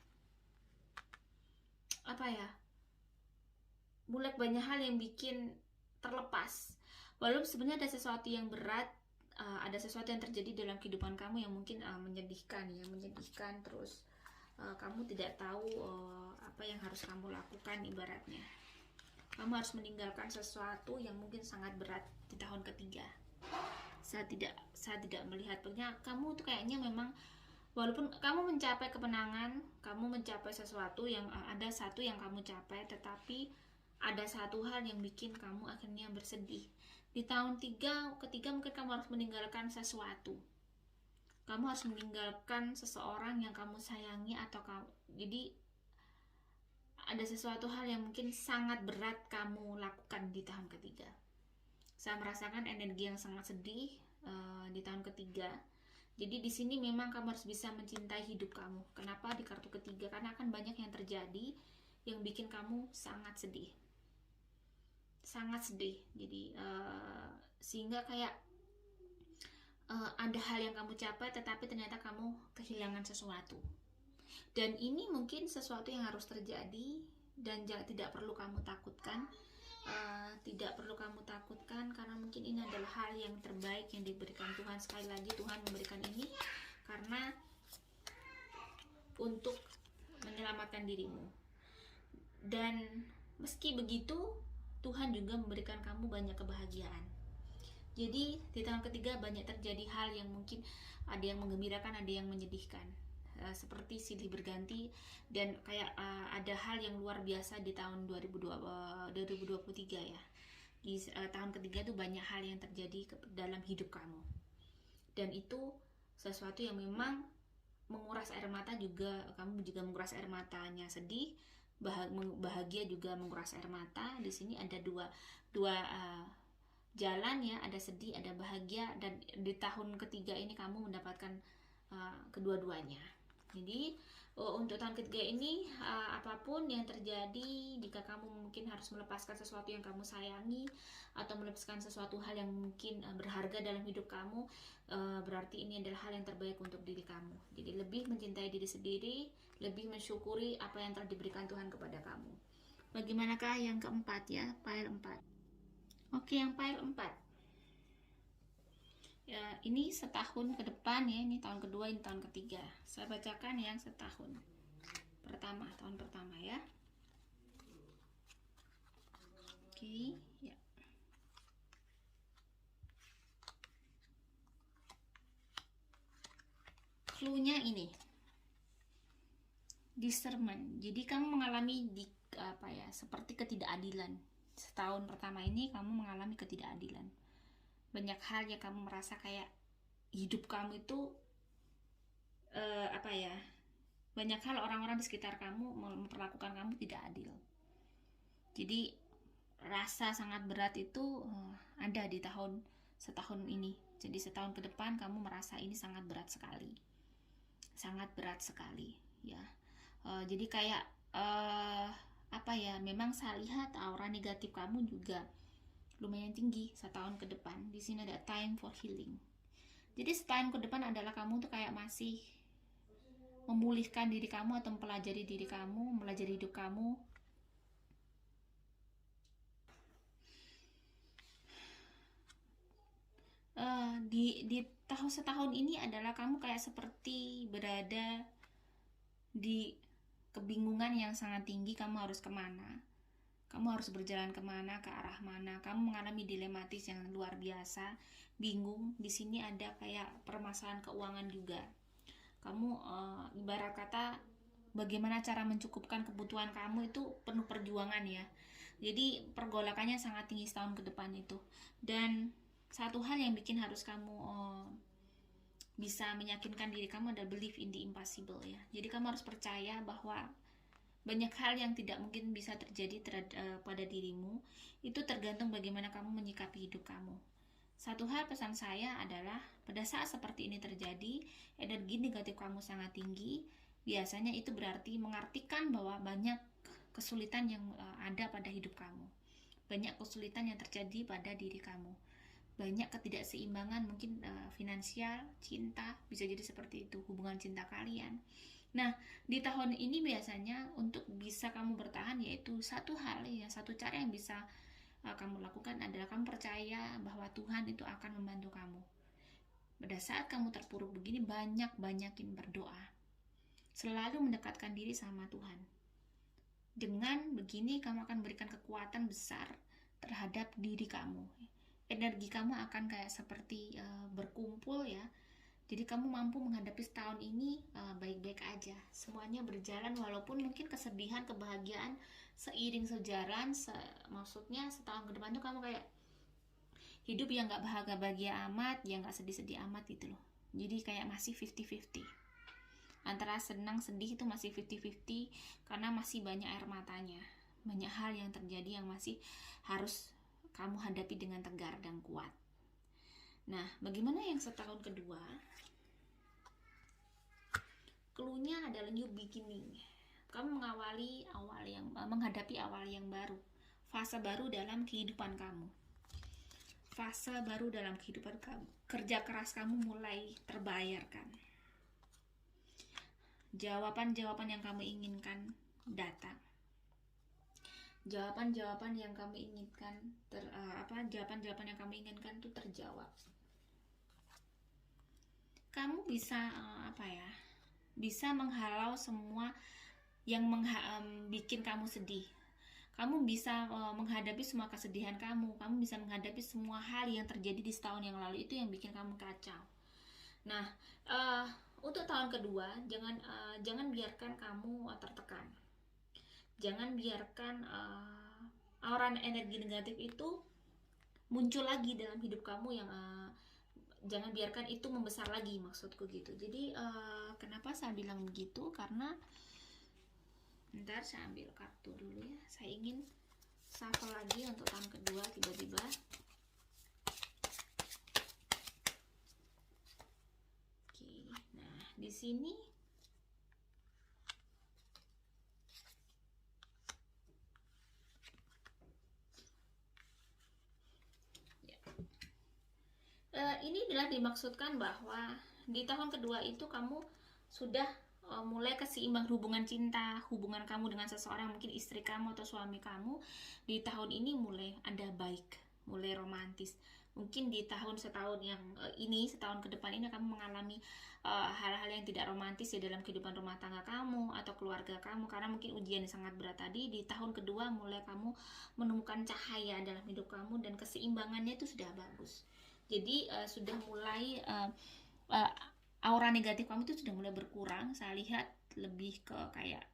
mulai banyak hal yang bikin terlepas. Walaupun sebenarnya ada sesuatu yang berat, ada sesuatu yang terjadi dalam kehidupan kamu yang mungkin menyedihkan, terus kamu tidak tahu apa yang harus kamu lakukan. Ibaratnya kamu harus meninggalkan sesuatu yang mungkin sangat berat di tahun ketiga. Saya tidak melihatnya. Kamu tuh kayaknya memang walaupun kamu mencapai kemenangan, kamu mencapai sesuatu yang ada satu yang kamu capai, tetapi ada satu hal yang bikin kamu akhirnya bersedih. Di tahun ketiga mungkin kamu harus meninggalkan sesuatu. Kamu harus meninggalkan seseorang yang kamu sayangi, jadi ada sesuatu hal yang mungkin sangat berat kamu lakukan di tahun ketiga. Saya merasakan energi yang sangat sedih di tahun ketiga. Jadi di sini memang kamu harus bisa mencintai hidup kamu. Kenapa di kartu ketiga? Karena akan banyak yang terjadi yang bikin kamu sangat sedih. Sangat sedih. Jadi sehingga kayak ada hal yang kamu capai tetapi ternyata kamu kehilangan sesuatu. Dan ini mungkin sesuatu yang harus terjadi dan tidak perlu kamu takutkan. Tidak perlu kamu takutkan karena mungkin ini adalah hal yang terbaik yang diberikan Tuhan. Sekali lagi Tuhan memberikan ini karena untuk menyelamatkan dirimu. Dan meski begitu Tuhan juga memberikan kamu banyak kebahagiaan. Jadi di tahun ketiga banyak terjadi hal yang mungkin ada yang menggembirakan, ada yang menyedihkan, seperti silih berganti. Dan kayak ada hal yang luar biasa di tahun 2023 ya. Di tahun ketiga itu banyak hal yang terjadi dalam hidup kamu, dan itu sesuatu yang memang menguras air mata juga. Kamu juga menguras air matanya, sedih, bahagia juga menguras air mata. Di sini ada dua jalan ya, ada sedih, ada bahagia, dan di tahun ketiga ini kamu mendapatkan kedua-duanya. Jadi untuk tahun ketiga ini apapun yang terjadi, jika kamu mungkin harus melepaskan sesuatu yang kamu sayangi atau melepaskan sesuatu hal yang mungkin berharga dalam hidup kamu, berarti ini adalah hal yang terbaik untuk diri kamu. Jadi lebih mencintai diri sendiri, lebih mensyukuri apa yang telah diberikan Tuhan kepada kamu. Bagaimanakah yang keempat ya, pile 4. Oke, yang pile 4 ya, ini setahun ke depan ya, ini tahun kedua, ini tahun ketiga. Saya bacakan yang setahun pertama, tahun pertama ya. Oke, ya. Clue-nya ini discernment. Jadi kamu mengalami seperti ketidakadilan. Setahun pertama ini kamu mengalami ketidakadilan. Banyak hal yang kamu merasa kayak hidup kamu itu banyak hal orang-orang di sekitar kamu memperlakukan kamu tidak adil. Jadi rasa sangat berat itu ada di setahun ini. Jadi setahun ke depan kamu merasa ini sangat berat sekali ya. Jadi kayak memang saya lihat aura negatif kamu juga lumayan tinggi setahun ke depan. Di sini ada time for healing. Jadi setahun ke depan adalah kamu tuh kayak masih memulihkan diri kamu atau mempelajari diri kamu, melajari hidup kamu. Di setahun ini adalah kamu kayak seperti berada di kebingungan yang sangat tinggi. Kamu harus kemana? Kamu harus berjalan kemana, ke arah mana? Kamu mengalami dilematis yang luar biasa, bingung. Di sini ada kayak permasalahan keuangan juga. Kamu ibarat kata bagaimana cara mencukupkan kebutuhan kamu itu penuh perjuangan ya. Jadi pergolakannya sangat tinggi setahun ke depan itu. Dan satu hal yang bikin harus kamu bisa meyakinkan diri kamu adalah believe in the impossible ya. Jadi kamu harus percaya bahwa banyak hal yang tidak mungkin bisa terjadi pada dirimu. Itu tergantung bagaimana kamu menyikapi hidup kamu. Satu hal pesan saya adalah pada saat seperti ini terjadi, energi negatif kamu sangat tinggi. Biasanya itu berarti mengartikan bahwa banyak kesulitan yang ada pada hidup kamu. Banyak kesulitan yang terjadi pada diri kamu. Banyak ketidakseimbangan, mungkin finansial, cinta, bisa jadi seperti itu, hubungan cinta kalian. Nah, di tahun ini biasanya untuk bisa kamu bertahan yaitu satu hal ya, satu cara yang bisa kamu lakukan adalah kamu percaya bahwa Tuhan itu akan membantu kamu. Pada saat kamu terpuruk begini, banyakin berdoa. Selalu mendekatkan diri sama Tuhan. Dengan begini kamu akan berikan kekuatan besar terhadap diri kamu. Energi kamu akan kayak seperti berkumpul ya. Jadi kamu mampu menghadapi setahun ini baik-baik aja. Semuanya berjalan walaupun mungkin kesedihan, kebahagiaan seiring sejalan. Maksudnya setahun ke depan tuh kamu kayak hidup yang gak bahagia amat, yang gak sedih-sedih amat gitu loh. Jadi kayak masih 50-50. Antara senang, sedih itu masih 50-50 karena masih banyak air matanya. Banyak hal yang terjadi yang masih harus kamu hadapi dengan tegar dan kuat. Nah, bagaimana yang setahun kedua? Clue-nya adalah new beginning. Kamu menghadapi awal yang baru, fase baru dalam kehidupan kamu. Fase baru dalam kehidupan kamu. Kerja keras kamu mulai terbayarkan. Jawaban-jawaban yang kamu inginkan datang. Jawaban-jawaban yang kamu inginkan jawaban-jawaban yang kamu inginkan itu terjawab. Kamu bisa bisa menghalau semua yang bikin kamu sedih. Kamu bisa menghadapi semua kesedihan kamu. Kamu bisa menghadapi semua hal yang terjadi di setahun yang lalu itu yang bikin kamu kacau. Nah, untuk tahun kedua, jangan biarkan kamu tertekan. Jangan biarkan aura energi negatif itu muncul lagi dalam hidup kamu, yang jangan biarkan itu membesar lagi, maksudku gitu. Jadi kenapa saya bilang begitu? Karena bentar, saya ambil kartu dulu ya. Saya ingin shuffle lagi untuk tahun kedua tiba-tiba. Oke, nah di sini ini adalah dimaksudkan bahwa di tahun kedua itu kamu sudah mulai keseimbang hubungan cinta, hubungan kamu dengan seseorang, mungkin istri kamu atau suami kamu. Di tahun ini mulai ada baik, mulai romantis. Mungkin di setahun ke depan ini kamu mengalami hal-hal yang tidak romantis di dalam kehidupan rumah tangga kamu atau keluarga kamu, karena mungkin ujian yang sangat berat tadi. Di tahun kedua mulai kamu menemukan cahaya dalam hidup kamu dan keseimbangannya itu sudah bagus. Jadi sudah mulai aura negatif kamu itu sudah mulai berkurang. Saya lihat lebih ke kayak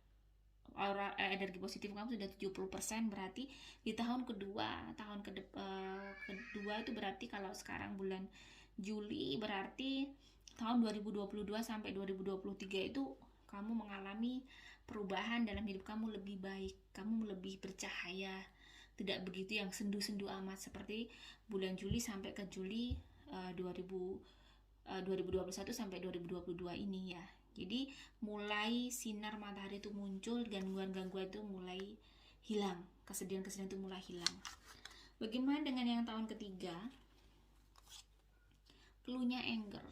aura energi positif kamu sudah 70%. Berarti di tahun kedua itu berarti kalau sekarang bulan Juli, berarti tahun 2022 sampai 2023 itu kamu mengalami perubahan dalam hidup kamu lebih baik. Kamu lebih bercahaya, tidak begitu yang sendu-sendu amat seperti bulan Juli sampai ke Juli 2021 sampai 2022 ini ya. Jadi mulai sinar matahari itu muncul, gangguan-gangguan itu mulai hilang, kesedihan-kesedihan itu mulai hilang. Bagaimana dengan yang tahun ketiga? Clue-nya anger.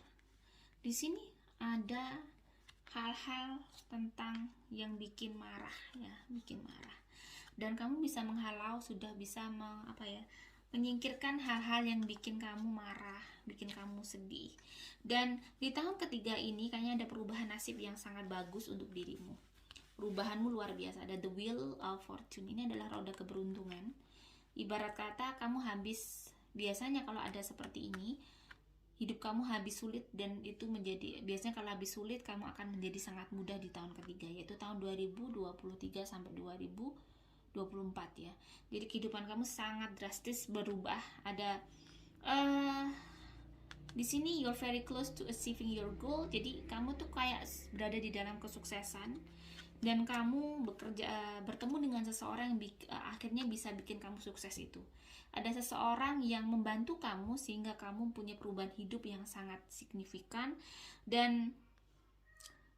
Di sini ada hal-hal tentang yang bikin marah ya, bikin marah. Dan kamu bisa menghalau, sudah bisa menyingkirkan hal-hal yang bikin kamu marah, bikin kamu sedih. Dan di tahun ketiga ini kayaknya ada perubahan nasib yang sangat bagus untuk dirimu. Perubahanmu luar biasa. Ada the wheel of fortune. Ini adalah roda keberuntungan. Ibarat kata kamu biasanya kalau ada seperti ini, hidup kamu habis sulit, dan itu biasanya kalau habis sulit kamu akan menjadi sangat mudah di tahun ketiga, yaitu tahun 2023 sampai 2024 ya. Jadi kehidupan kamu sangat drastis berubah. Ada di sini you're very close to achieving your goal. Jadi kamu tuh kayak berada di dalam kesuksesan, dan kamu bertemu dengan seseorang yang akhirnya bisa bikin kamu sukses itu. Ada seseorang yang membantu kamu sehingga kamu punya perubahan hidup yang sangat signifikan. Dan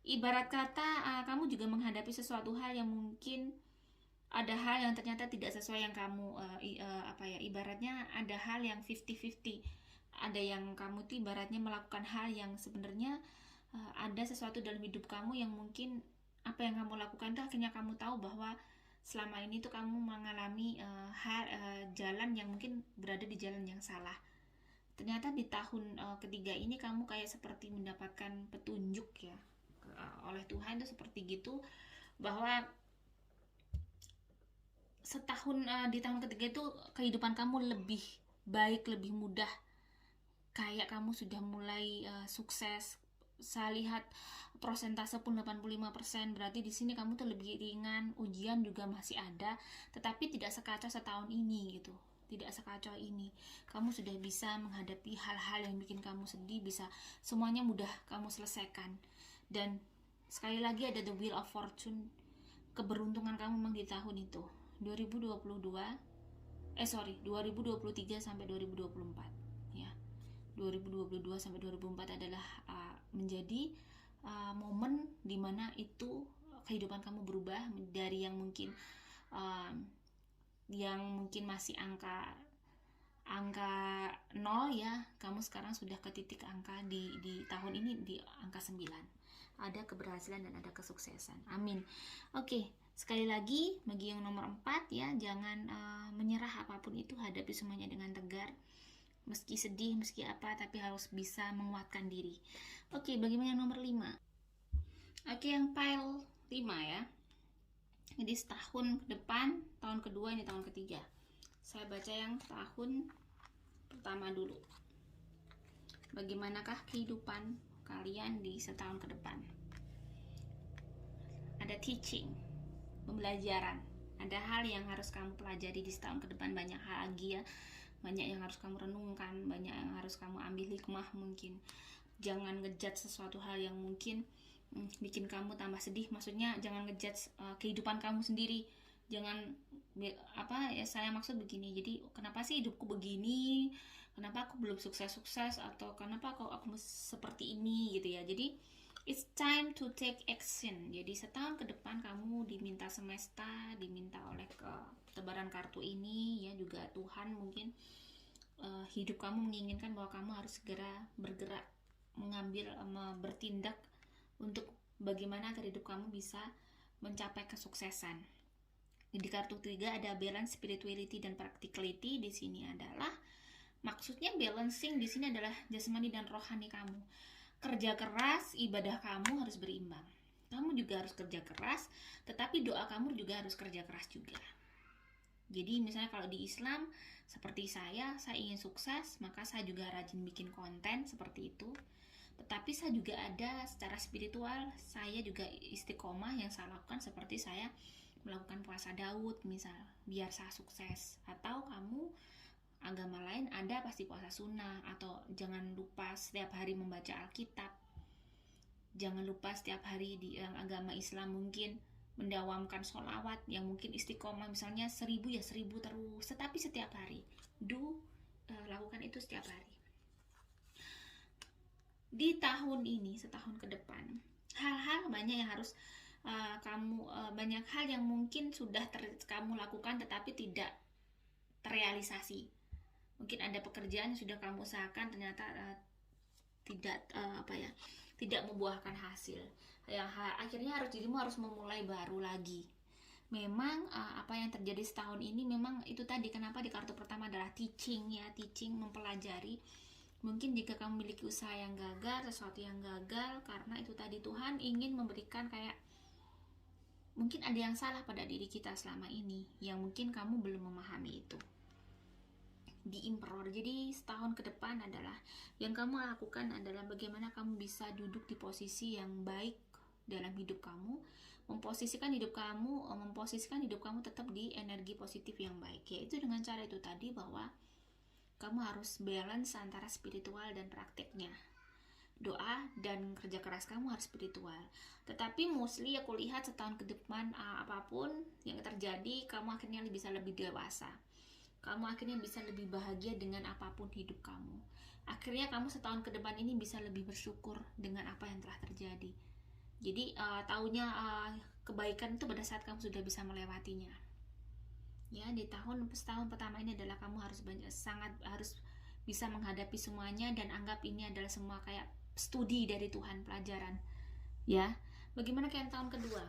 ibarat kata kamu juga menghadapi sesuatu hal yang mungkin ada hal yang ternyata tidak sesuai yang kamu ibaratnya ada hal yang 50-50. Ada yang kamu tuh ibaratnya melakukan hal yang sebenarnya ada sesuatu dalam hidup kamu yang mungkin apa yang kamu lakukan tuh akhirnya kamu tahu bahwa selama ini tuh kamu mengalami jalan yang mungkin berada di jalan yang salah. Ternyata di tahun ketiga ini kamu kayak seperti mendapatkan petunjuk ya oleh Tuhan, itu seperti gitu, bahwa setahun di tahun ketiga itu kehidupan kamu lebih baik, lebih mudah, kayak kamu sudah mulai sukses. Saya lihat prosentase pun 85%, berarti di sini kamu tuh lebih ringan. Ujian juga masih ada, tetapi tidak sekacau setahun ini gitu. Tidak sekacau ini. Kamu sudah bisa menghadapi hal-hal yang bikin kamu sedih, bisa semuanya mudah kamu selesaikan. Dan sekali lagi ada the wheel of fortune. Keberuntungan kamu memang di tahun itu 2023 sampai 2024 ya. 2022 sampai 2024 adalah menjadi momen dimana itu kehidupan kamu berubah dari yang mungkin masih angka 0 ya, kamu sekarang sudah ke titik angka di tahun ini di angka 9. Ada keberhasilan dan ada kesuksesan. Amin. Oke, sekali lagi bagi yang nomor 4 ya, jangan menyerah apapun itu, hadapi semuanya dengan tegar. Meski sedih, meski apa, tapi harus bisa menguatkan diri. Oke, bagaimana yang nomor 5? Oke, yang pile 5 ya. Jadi setahun ke depan, tahun kedua, ini tahun ketiga. Saya baca yang tahun pertama dulu. Bagaimanakah kehidupan kalian di setahun ke depan? Ada teaching, pembelajaran. Ada hal yang harus kamu pelajari di setahun ke depan, banyak hal lagi ya. Banyak yang harus kamu renungkan, banyak yang harus kamu ambil hikmah mungkin. Jangan ngejudge sesuatu hal yang mungkin bikin kamu tambah sedih. Maksudnya jangan ngejudge kehidupan kamu sendiri. Jangan saya maksud begini. Jadi kenapa sih hidupku begini? Kenapa aku belum sukses-sukses? Atau kenapa aku seperti ini gitu ya. Jadi it's time to take action. Jadi setahun ke depan kamu diminta semesta, diminta oleh ketebaran kartu ini ya, juga Tuhan mungkin hidup kamu menginginkan bahwa kamu harus segera bergerak, bertindak untuk bagaimana agar hidup kamu bisa mencapai kesuksesan. Di kartu 3 ada balance, spirituality dan practicality. Di sini adalah maksudnya balancing di sini adalah jasmani dan rohani kamu. Kerja keras, ibadah kamu harus berimbang. Kamu juga harus kerja keras, tetapi doa kamu juga harus kerja keras juga. Jadi misalnya kalau di Islam seperti saya ingin sukses, maka saya juga rajin bikin konten seperti itu. Tetapi saya juga ada secara spiritual, saya juga istiqomah yang saya lakukan, seperti saya melakukan puasa Daud misal, biar saya sukses. Atau kamu agama lain ada pasti puasa sunnah, atau jangan lupa setiap hari membaca Alkitab. Jangan lupa setiap hari di agama Islam mungkin mendawamkan sholawat yang mungkin istiqomah misalnya 1000 ya 1000 terus, tetapi setiap hari lakukan itu setiap hari. Di tahun ini, setahun ke depan, hal-hal banyak yang harus banyak hal yang mungkin sudah kamu lakukan tetapi tidak terrealisasi. Mungkin ada pekerjaan yang sudah kamu usahakan ternyata tidak membuahkan hasil. Akhirnya dirimu harus memulai baru lagi. Memang apa yang terjadi setahun ini memang itu tadi, kenapa di kartu pertama adalah teaching ya, teaching, mempelajari. Mungkin jika kamu memiliki usaha yang gagal, sesuatu yang gagal, karena itu tadi Tuhan ingin memberikan kayak mungkin ada yang salah pada diri kita selama ini yang mungkin kamu belum memahami itu. Di Emperor, jadi setahun ke depan adalah yang kamu lakukan adalah bagaimana kamu bisa duduk di posisi yang baik dalam hidup kamu, memposisikan hidup kamu tetap di energi positif yang baik, yaitu dengan cara itu tadi, bahwa kamu harus balance antara spiritual dan prakteknya. Doa dan kerja keras kamu harus spiritual. Tetapi mostly aku lihat setahun ke depan apapun yang terjadi, kamu akhirnya bisa lebih dewasa. Kamu akhirnya bisa lebih bahagia dengan apapun hidup kamu. Akhirnya kamu setahun ke depan ini bisa lebih bersyukur dengan apa yang telah terjadi. Jadi taunya kebaikan itu pada saat kamu sudah bisa melewatinya. Ya, di setahun pertama ini adalah kamu harus bisa menghadapi semuanya dan anggap ini adalah semua kayak studi dari Tuhan, pelajaran. Ya, bagaimana kayak tahun kedua?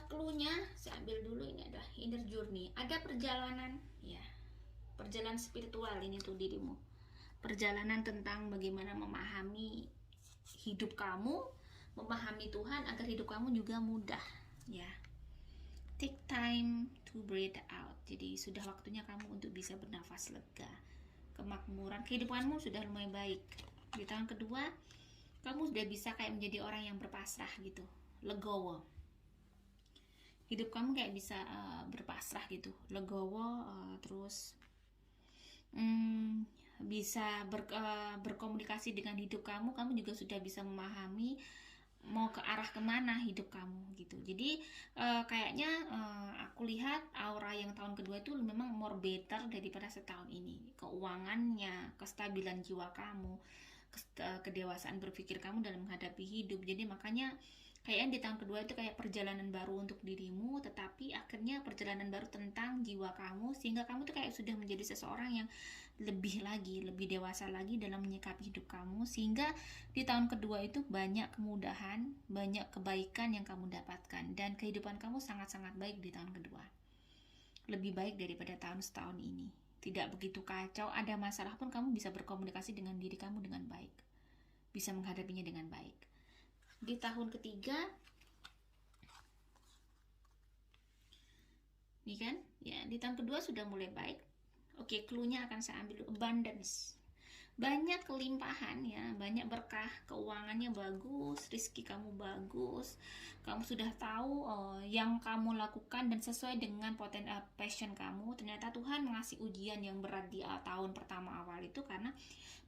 Clue-nya saya ambil dulu, ini adalah inner journey. Ada perjalanan, ya, perjalanan spiritual ini tuh dirimu. Perjalanan tentang bagaimana memahami hidup kamu, memahami Tuhan agar hidup kamu juga mudah, ya. Take time to breathe out. Jadi sudah waktunya kamu untuk bisa bernafas lega. Kemakmuran kehidupanmu sudah lumayan baik. Di tahun kedua, kamu sudah bisa kayak menjadi orang yang berpasrah gitu, legowo. Hidup kamu kayak bisa berpasrah gitu, legowo, terus bisa berkomunikasi dengan hidup kamu juga sudah bisa memahami mau ke arah kemana hidup kamu gitu. Jadi kayaknya aku lihat aura yang tahun kedua itu memang more better daripada setahun ini. Keuangannya, kestabilan jiwa kamu, kedewasaan berpikir kamu dalam menghadapi hidup. Jadi makanya kayaknya di tahun kedua itu kayak perjalanan baru untuk dirimu, tetapi akhirnya perjalanan baru tentang jiwa kamu, sehingga kamu tuh kayak sudah menjadi seseorang yang lebih lagi, lebih dewasa lagi dalam menyikapi hidup kamu, sehingga di tahun kedua itu banyak kemudahan, banyak kebaikan yang kamu dapatkan, dan kehidupan kamu sangat-sangat baik di tahun kedua. Lebih baik daripada tahun-setahun ini. Tidak begitu kacau, ada masalah pun kamu bisa berkomunikasi dengan diri kamu dengan baik. Bisa menghadapinya dengan baik. Di tahun ketiga, nih kan, ya di tahun kedua sudah mulai baik. Oke, clue-nya akan saya ambil abundance. Banyak kelimpahan ya, banyak berkah, keuangannya bagus, rezeki kamu bagus, kamu sudah tahu yang kamu lakukan dan sesuai dengan passion kamu. Ternyata Tuhan mengasih ujian yang berat di tahun pertama awal itu karena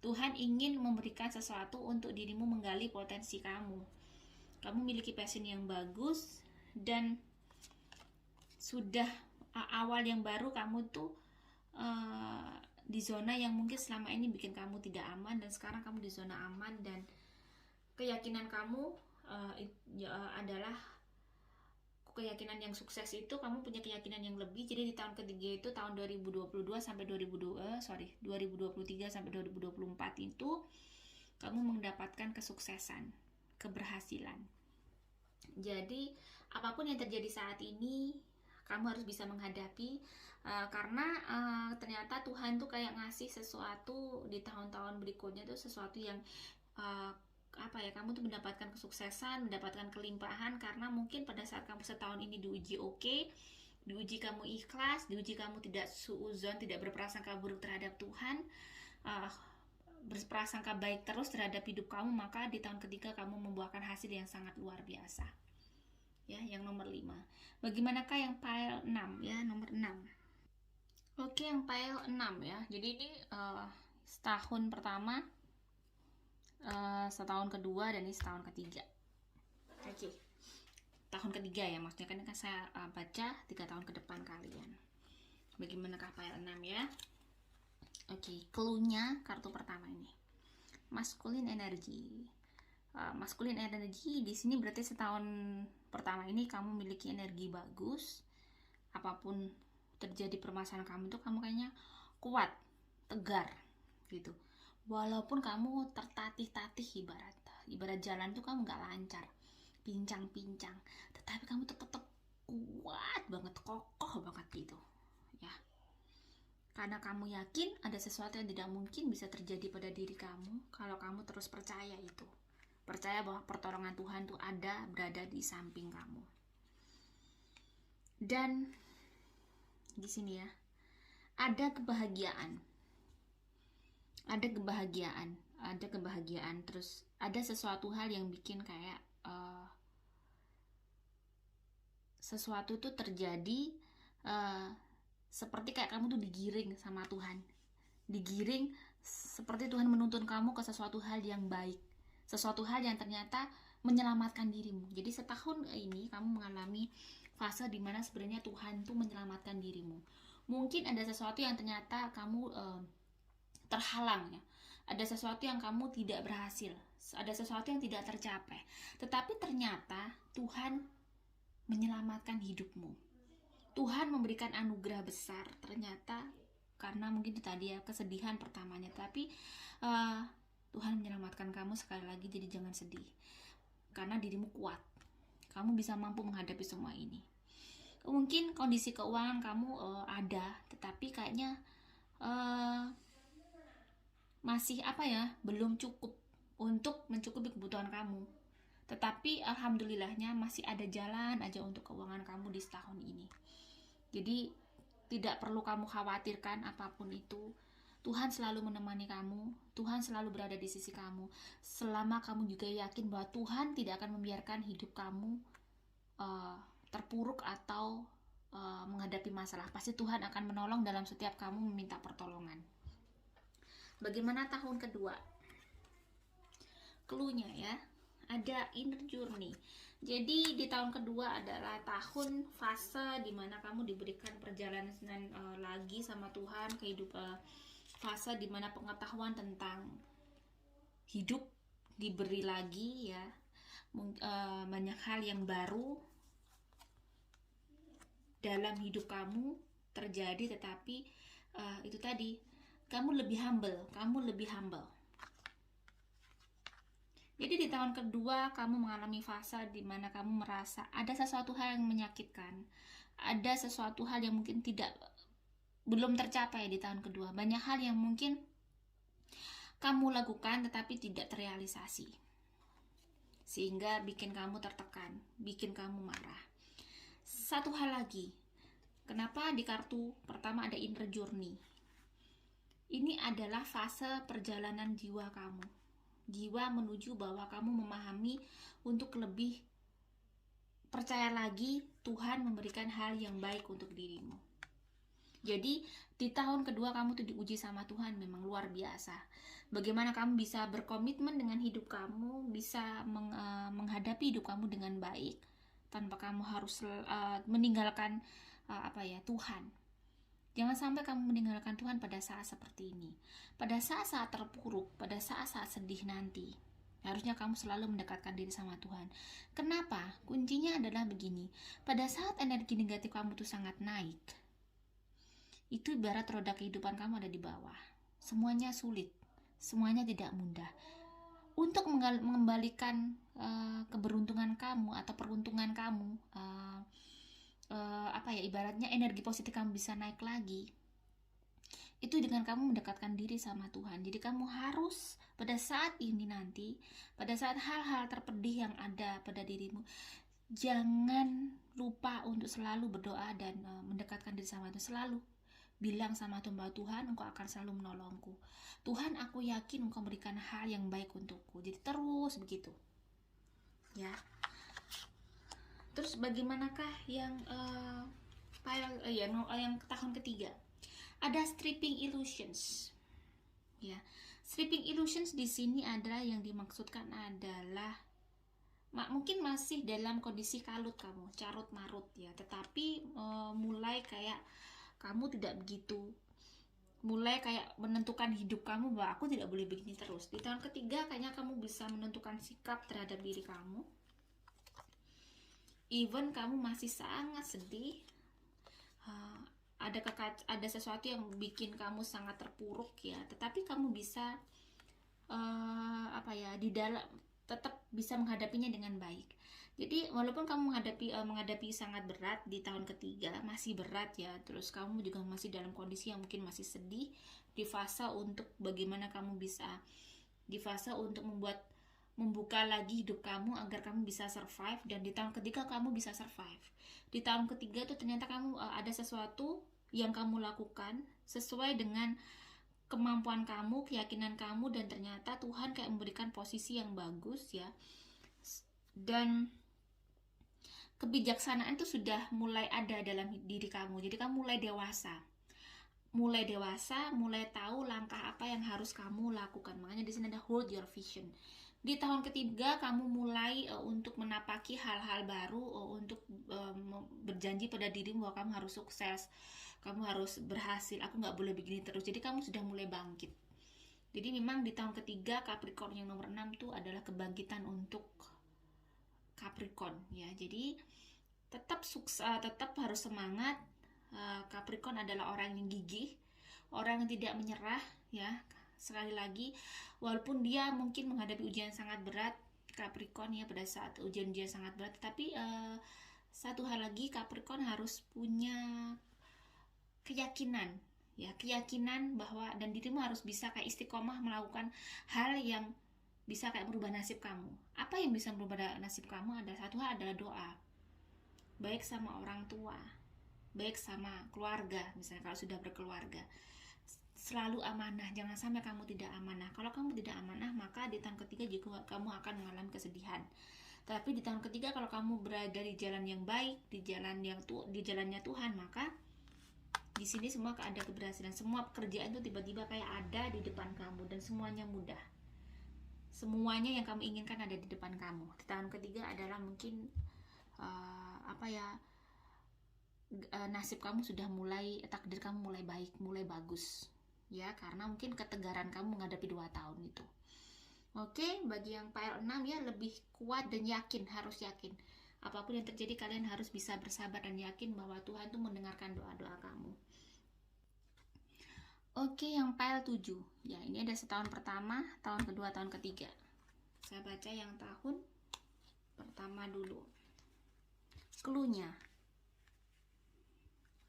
Tuhan ingin memberikan sesuatu untuk dirimu menggali potensi kamu. Kamu memiliki passion yang bagus dan sudah awal yang baru kamu tuh di zona yang mungkin selama ini bikin kamu tidak aman, dan sekarang kamu di zona aman, dan keyakinan kamu adalah keyakinan yang sukses. Itu kamu punya keyakinan yang lebih. Jadi di tahun ketiga itu tahun 2022 sampai 2023 sampai 2024 itu kamu mendapatkan kesuksesan, keberhasilan. Jadi apapun yang terjadi saat ini kamu harus bisa menghadapi, karena ternyata Tuhan tuh kayak ngasih sesuatu di tahun-tahun berikutnya tuh sesuatu yang kamu tuh mendapatkan kesuksesan, mendapatkan kelimpahan, karena mungkin pada saat kamu setahun ini diuji diuji kamu ikhlas, diuji kamu tidak suuzon, tidak berprasangka buruk terhadap Tuhan, berprasangka baik terus terhadap hidup kamu, maka di tahun ketiga kamu membuahkan hasil yang sangat luar biasa. Ya, yang nomor 5. Bagaimanakah yang pile 6 ya, nomor 6. Oke, yang pile 6 ya. Jadi ini setahun pertama, setahun kedua, dan ini setahun ketiga. Oke. Tahun ketiga ya, maksudnya kan saya baca 3 tahun ke depan kalian. Bagaimanakah pile 6 ya? Oke, clue-nya kartu pertama ini. Masculine energy. Masculine energy di sini berarti setahun pertama ini kamu memiliki energi bagus. Apapun terjadi permasalahan kamu itu kamu kayaknya kuat, tegar gitu. Walaupun kamu tertatih-tatih, ibarat jalan tuh kamu nggak lancar, pincang-pincang, tetapi kamu tetap kuat banget, kokoh banget gitu ya. Karena kamu yakin ada sesuatu yang tidak mungkin bisa terjadi pada diri kamu kalau kamu terus percaya itu. Percaya bahwa pertolongan Tuhan tuh berada di samping kamu. Dan di sini ya, ada kebahagiaan. Terus ada sesuatu hal yang bikin kayak sesuatu tuh terjadi, seperti kayak kamu tuh digiring sama Tuhan. Digiring seperti Tuhan menuntun kamu ke sesuatu hal yang baik. Sesuatu hal yang ternyata menyelamatkan dirimu. Jadi setahun ini kamu mengalami fase dimana sebenarnya Tuhan tuh menyelamatkan dirimu. Mungkin ada sesuatu yang ternyata kamu terhalang ya. Ada sesuatu yang kamu tidak berhasil. Ada sesuatu yang tidak tercapai. Tetapi ternyata Tuhan menyelamatkan hidupmu. Tuhan memberikan anugerah besar ternyata, karena mungkin itu tadi ya kesedihan pertamanya, tapi Tuhan menyelamatkan kamu sekali lagi. Jadi jangan sedih, karena dirimu kuat, kamu bisa mampu menghadapi semua ini. Mungkin kondisi keuangan kamu ada, tetapi kayaknya masih belum cukup untuk mencukupi kebutuhan kamu. Tetapi alhamdulillahnya masih ada jalan aja untuk keuangan kamu di setahun ini. Jadi tidak perlu kamu khawatirkan apapun itu. Tuhan selalu menemani kamu, Tuhan selalu berada di sisi kamu. Selama kamu juga yakin bahwa Tuhan tidak akan membiarkan hidup kamu terpuruk atau menghadapi masalah. Pasti Tuhan akan menolong dalam setiap kamu meminta pertolongan. Bagaimana tahun kedua? Clue-nya ya, ada inner journey. Jadi di tahun kedua adalah tahun fase dimana kamu diberikan perjalanan lagi sama Tuhan, fase dimana pengetahuan tentang hidup diberi lagi ya. Banyak hal yang baru dalam hidup kamu terjadi, tetapi itu tadi, kamu lebih humble. Jadi di tahun kedua kamu mengalami fase di mana kamu merasa ada sesuatu hal yang menyakitkan, ada sesuatu hal yang mungkin belum tercapai di tahun kedua. Banyak hal yang mungkin kamu lakukan tetapi tidak terrealisasi, sehingga bikin kamu tertekan, bikin kamu marah. Satu hal lagi, kenapa di kartu pertama ada inner journey? Ini adalah fase perjalanan jiwa kamu. Jiwa menuju bahwa kamu memahami untuk lebih percaya lagi Tuhan memberikan hal yang baik untuk dirimu. Jadi di tahun kedua kamu tuh diuji sama Tuhan, memang luar biasa. Bagaimana kamu bisa berkomitmen dengan hidup kamu, bisa menghadapi hidup kamu dengan baik tanpa kamu harus meninggalkan Tuhan. Jangan sampai kamu meninggalkan Tuhan pada saat seperti ini, pada saat-saat terpuruk, pada saat-saat sedih nanti. Harusnya kamu selalu mendekatkan diri sama Tuhan. Kenapa? Kuncinya adalah begini, pada saat energi negatif kamu tuh sangat naik, itu ibarat roda kehidupan kamu ada di bawah. Semuanya sulit, semuanya tidak mudah. Untuk mengembalikan keberuntungan kamu atau peruntungan kamu, ibaratnya energi positif kamu bisa naik lagi, itu dengan kamu mendekatkan diri sama Tuhan. Jadi kamu harus pada saat ini nanti, pada saat hal-hal terpedih yang ada pada dirimu, jangan lupa untuk selalu berdoa dan mendekatkan diri sama Tuhan. Selalu bilang sama Tuhan bahwa Tuhan, Engkau akan selalu menolongku. Tuhan, aku yakin Engkau memberikan hal yang baik untukku. Jadi terus begitu ya. Terus bagaimanakah yang yang tahun ketiga? Ada stripping illusions. Ya, stripping illusions di sini adalah yang dimaksudkan adalah mungkin masih dalam kondisi kalut kamu, carut marut ya, tetapi mulai kayak kamu tidak begitu, mulai kayak menentukan hidup kamu bahwa aku tidak boleh begini terus. Di tahun ketiga kayaknya kamu bisa menentukan sikap terhadap diri kamu. Even kamu masih sangat sedih, ada sesuatu yang bikin kamu sangat terpuruk ya, tetapi kamu bisa di dalam tetap bisa menghadapinya dengan baik. Jadi walaupun kamu menghadapi sangat berat di tahun ketiga, masih berat ya, terus kamu juga masih dalam kondisi yang mungkin masih sedih, di fase untuk bagaimana kamu bisa, di fase untuk membuka lagi hidup kamu agar kamu bisa survive. Dan di tahun ketiga kamu bisa survive. Di tahun ketiga tuh ternyata kamu ada sesuatu yang kamu lakukan sesuai dengan kemampuan kamu, keyakinan kamu, dan ternyata Tuhan kayak memberikan posisi yang bagus ya. Dan kebijaksanaan itu sudah mulai ada dalam diri kamu. Jadi kamu mulai dewasa, mulai tahu langkah apa yang harus kamu lakukan. Makanya di sini ada hold your vision. Di tahun ketiga kamu mulai untuk menapaki hal-hal baru, untuk berjanji pada dirimu bahwa kamu harus sukses, kamu harus berhasil, aku nggak boleh begini terus. Jadi kamu sudah mulai bangkit. Jadi memang di tahun ketiga Capricorn yang nomor 6 itu adalah kebangkitan untuk Capricorn ya. Jadi tetap sukses, tetap harus semangat. Capricorn adalah orang yang gigih, orang yang tidak menyerah ya. Sekali lagi, walaupun dia mungkin menghadapi ujian sangat berat, Capricorn ya, pada saat ujian-ujian sangat berat, tapi satu hal lagi, Capricorn harus punya keyakinan ya, keyakinan bahwa, dan dirimu harus bisa kayak istiqomah melakukan hal yang bisa kayak merubah nasib kamu. Apa yang bisa merubah nasib kamu? Ada satu hal, adalah doa, baik sama orang tua, baik sama keluarga. Misalnya kalau sudah berkeluarga, selalu amanah, jangan sampai kamu tidak amanah. Kalau kamu tidak amanah, maka di tahun ketiga juga kamu akan mengalami kesedihan. Tapi di tahun ketiga kalau kamu berada di jalan yang baik, di jalannya Tuhan, maka di sini semua ada keberhasilan. Semua pekerjaan itu tiba-tiba kayak ada di depan kamu dan semuanya mudah. semuanya yang kamu inginkan ada di depan kamu. Di tahun ketiga adalah mungkin nasib kamu sudah mulai, takdir kamu mulai baik, mulai bagus ya, karena mungkin ketegaran kamu menghadapi 2 tahun itu. Oke, bagi yang pile 6 ya, lebih kuat dan yakin, harus yakin. Apapun yang terjadi kalian harus bisa bersabar dan yakin bahwa Tuhan tuh mendengarkan doa-doa kamu. Oke, yang pile 7. Ya, ini ada setahun pertama, tahun kedua, tahun ketiga. Saya baca yang tahun pertama dulu. Clue-nya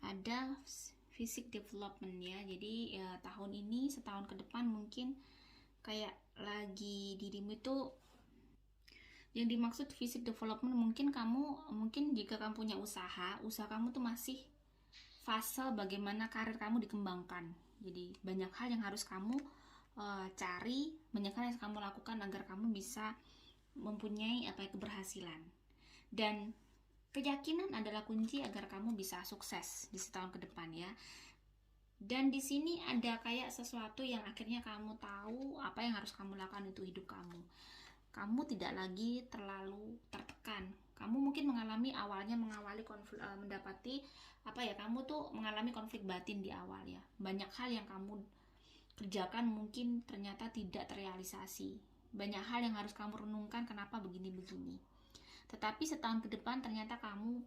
ada fisik development ya. Jadi ya, tahun ini setahun ke depan mungkin kayak lagi dirimu itu, yang dimaksud fisik development mungkin jika kamu punya usaha kamu tuh masih fase bagaimana karir kamu dikembangkan. Jadi banyak hal yang harus kamu cari, banyak hal yang harus kamu lakukan agar kamu bisa mempunyai keberhasilan. Dan keyakinan adalah kunci agar kamu bisa sukses di setahun ke depan ya. Dan di sini ada kayak sesuatu yang akhirnya kamu tahu apa yang harus kamu lakukan untuk hidup kamu. Kamu tidak lagi terlalu tertekan. Kamu mungkin mengawali konflik, kamu tuh mengalami konflik batin di awal ya. Banyak hal yang kamu kerjakan mungkin ternyata tidak terrealisasi. Banyak hal yang harus kamu renungkan kenapa begini-begini. Tetapi setahun ke depan ternyata kamu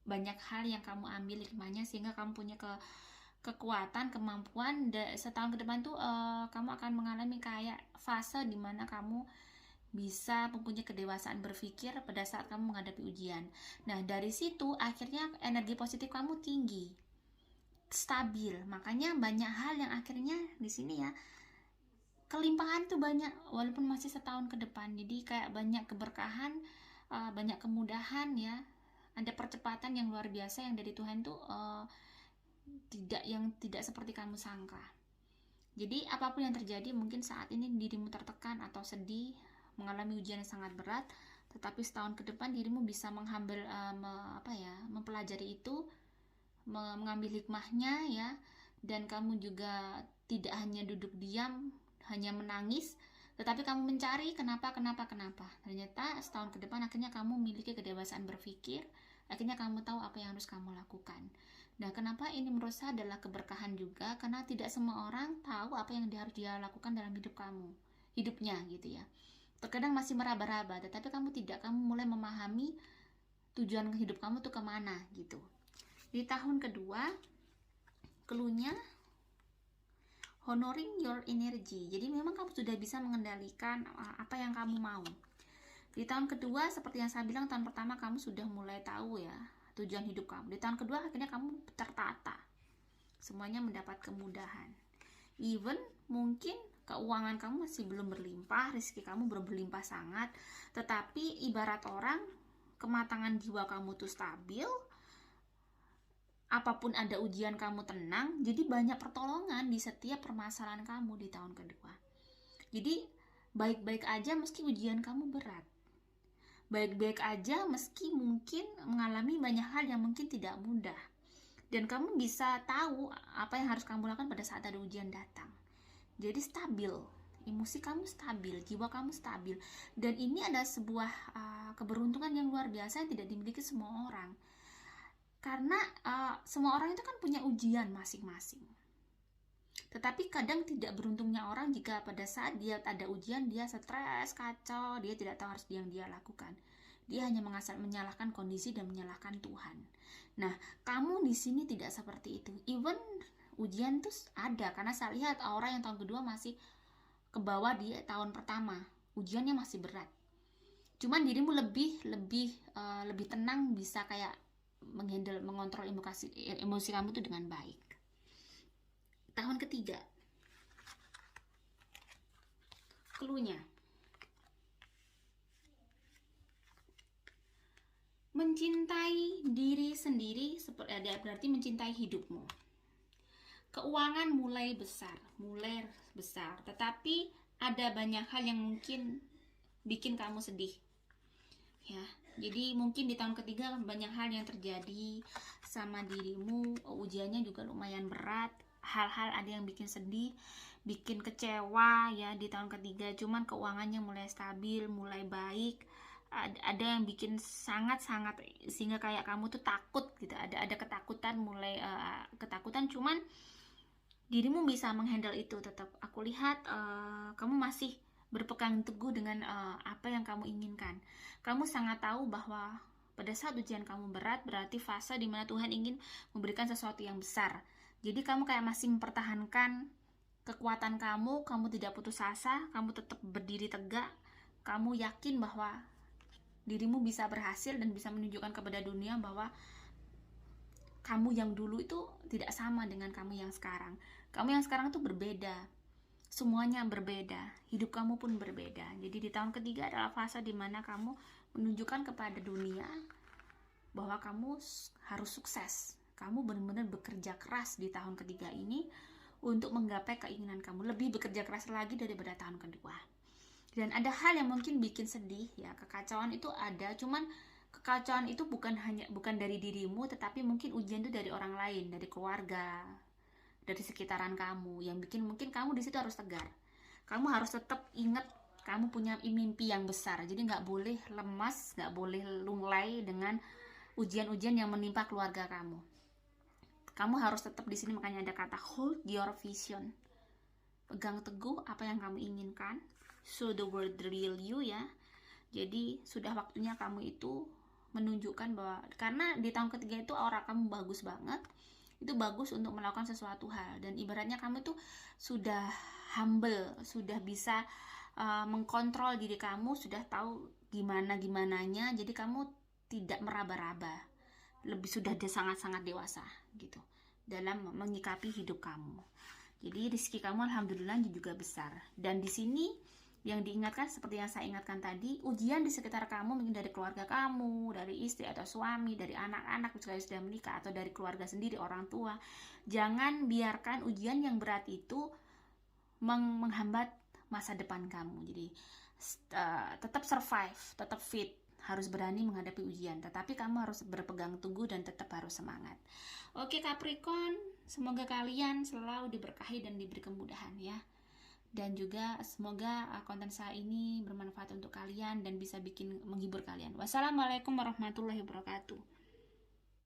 banyak hal yang kamu ambil hikmahnya sehingga kamu punya kekuatan, kemampuan. Setahun ke depan tuh kamu akan mengalami kayak fase dimana kamu bisa mempunyai kedewasaan berpikir pada saat kamu menghadapi ujian. Nah, dari situ akhirnya energi positif kamu tinggi, stabil. Makanya banyak hal yang akhirnya di sini ya, kelimpahan tuh banyak walaupun masih setahun ke depan. Jadi kayak banyak keberkahan, banyak kemudahan ya, ada percepatan yang luar biasa yang dari Tuhan tuh tidak seperti kamu sangka. Jadi apapun yang terjadi, mungkin saat ini dirimu tertekan atau sedih, mengalami ujian yang sangat berat, tetapi setahun ke depan dirimu bisa mempelajari itu, mengambil hikmahnya ya, dan kamu juga tidak hanya duduk diam, hanya menangis, tetapi kamu mencari kenapa. Ternyata setahun ke depan akhirnya kamu memiliki kedewasaan berpikir, akhirnya kamu tahu apa yang harus kamu lakukan. Nah, kenapa ini menurut saya adalah keberkahan juga, karena tidak semua orang tahu apa yang harus dia lakukan dalam hidupnya gitu ya. Terkadang masih meraba-raba, tetapi kamu mulai memahami tujuan hidup kamu tuh kemana gitu. Di tahun kedua, clue-nya honoring your energy. Jadi memang kamu sudah bisa mengendalikan apa yang kamu mau. Di tahun kedua, seperti yang saya bilang, tahun pertama kamu sudah mulai tahu ya tujuan hidup kamu. Di tahun kedua akhirnya kamu tertata, semuanya mendapat kemudahan. Even mungkin keuangan kamu masih belum berlimpah, rezeki kamu belum berlimpah sangat, tetapi ibarat orang, kematangan jiwa kamu tuh stabil, apapun ada ujian kamu tenang. Jadi banyak pertolongan di setiap permasalahan kamu di tahun kedua. Jadi baik-baik aja meski ujian kamu berat, baik-baik aja meski mungkin mengalami banyak hal yang mungkin tidak mudah, dan kamu bisa tahu apa yang harus kamu lakukan pada saat ada ujian datang. Jadi stabil, emosi kamu stabil, jiwa kamu stabil. Dan ini adalah sebuah keberuntungan yang luar biasa yang tidak dimiliki semua orang. Karena semua orang itu kan punya ujian masing-masing. Tetapi kadang tidak beruntungnya orang jika pada saat dia ada ujian, dia stres, kacau, dia tidak tahu harus yang dia lakukan. Dia hanya menyalahkan kondisi dan menyalahkan Tuhan. Nah, kamu di sini tidak seperti itu. Even ujian tuh ada, karena saya lihat orang yang tahun kedua masih ke bawah di tahun pertama, ujiannya masih berat. Cuman dirimu lebih tenang, bisa kayak mengontrol emosi kamu tuh dengan baik. Tahun ketiga, clue-nya mencintai diri sendiri, berarti mencintai hidupmu. Keuangan mulai besar, tetapi ada banyak hal yang mungkin bikin kamu sedih ya. Jadi mungkin di tahun ketiga banyak hal yang terjadi sama dirimu, ujiannya juga lumayan berat, hal-hal, ada yang bikin sedih, bikin kecewa ya di tahun ketiga. Cuman keuangannya mulai stabil, mulai baik. Ada yang bikin sangat-sangat sehingga kayak kamu tuh takut gitu, ada ketakutan, mulai ketakutan, cuman dirimu bisa menghandle itu. Tetap aku lihat kamu masih berpegang teguh dengan apa yang kamu inginkan. Kamu sangat tahu bahwa pada saat ujian kamu berat, berarti fase dimana Tuhan ingin memberikan sesuatu yang besar. Jadi kamu kayak masih mempertahankan kekuatan kamu tidak putus asa, kamu tetap berdiri tegak, kamu yakin bahwa dirimu bisa berhasil dan bisa menunjukkan kepada dunia bahwa kamu yang dulu itu tidak sama dengan kamu yang sekarang. Kamu yang sekarang tuh berbeda. Semuanya berbeda. Hidup kamu pun berbeda. Jadi di tahun ketiga adalah fase dimana kamu menunjukkan kepada dunia bahwa kamu harus sukses. Kamu benar-benar bekerja keras di tahun ketiga ini untuk menggapai keinginan kamu. Lebih bekerja keras lagi daripada tahun kedua. Dan ada hal yang mungkin bikin sedih ya, kekacauan itu ada, cuman kekacauan itu bukan dari dirimu, tetapi mungkin ujian itu dari orang lain, dari keluarga, dari sekitaran kamu, yang bikin mungkin kamu di situ harus tegar. Kamu harus tetap ingat kamu punya mimpi yang besar. Jadi nggak boleh lemas, nggak boleh lunglai dengan ujian-ujian yang menimpa keluarga kamu. Kamu harus tetap di sini, makanya ada kata hold your vision. Pegang teguh apa yang kamu inginkan. So the world the real you ya. Jadi sudah waktunya kamu itu menunjukkan bahwa, karena di tahun ketiga itu aura kamu bagus banget, itu bagus untuk melakukan sesuatu hal, dan ibaratnya kamu itu sudah humble, sudah bisa mengkontrol diri kamu, sudah tahu gimananya, jadi kamu tidak meraba-raba, lebih sudah sangat-sangat dewasa gitu dalam menyikapi hidup kamu. Jadi rezeki kamu alhamdulillah juga besar. Dan di sini yang diingatkan seperti yang saya ingatkan tadi, ujian di sekitar kamu, mungkin dari keluarga kamu, dari istri atau suami, dari anak-anak jika sudah menikah, atau dari keluarga sendiri, orang tua. Jangan biarkan ujian yang berat itu menghambat masa depan kamu. Jadi tetap survive, tetap fit, harus berani menghadapi ujian, tetapi kamu harus berpegang teguh dan tetap harus semangat. Oke Capricorn, semoga kalian selalu diberkahi dan diberi kemudahan ya. Dan juga semoga konten saya ini bermanfaat untuk kalian dan bisa menghibur kalian. Wassalamualaikum warahmatullahi wabarakatuh.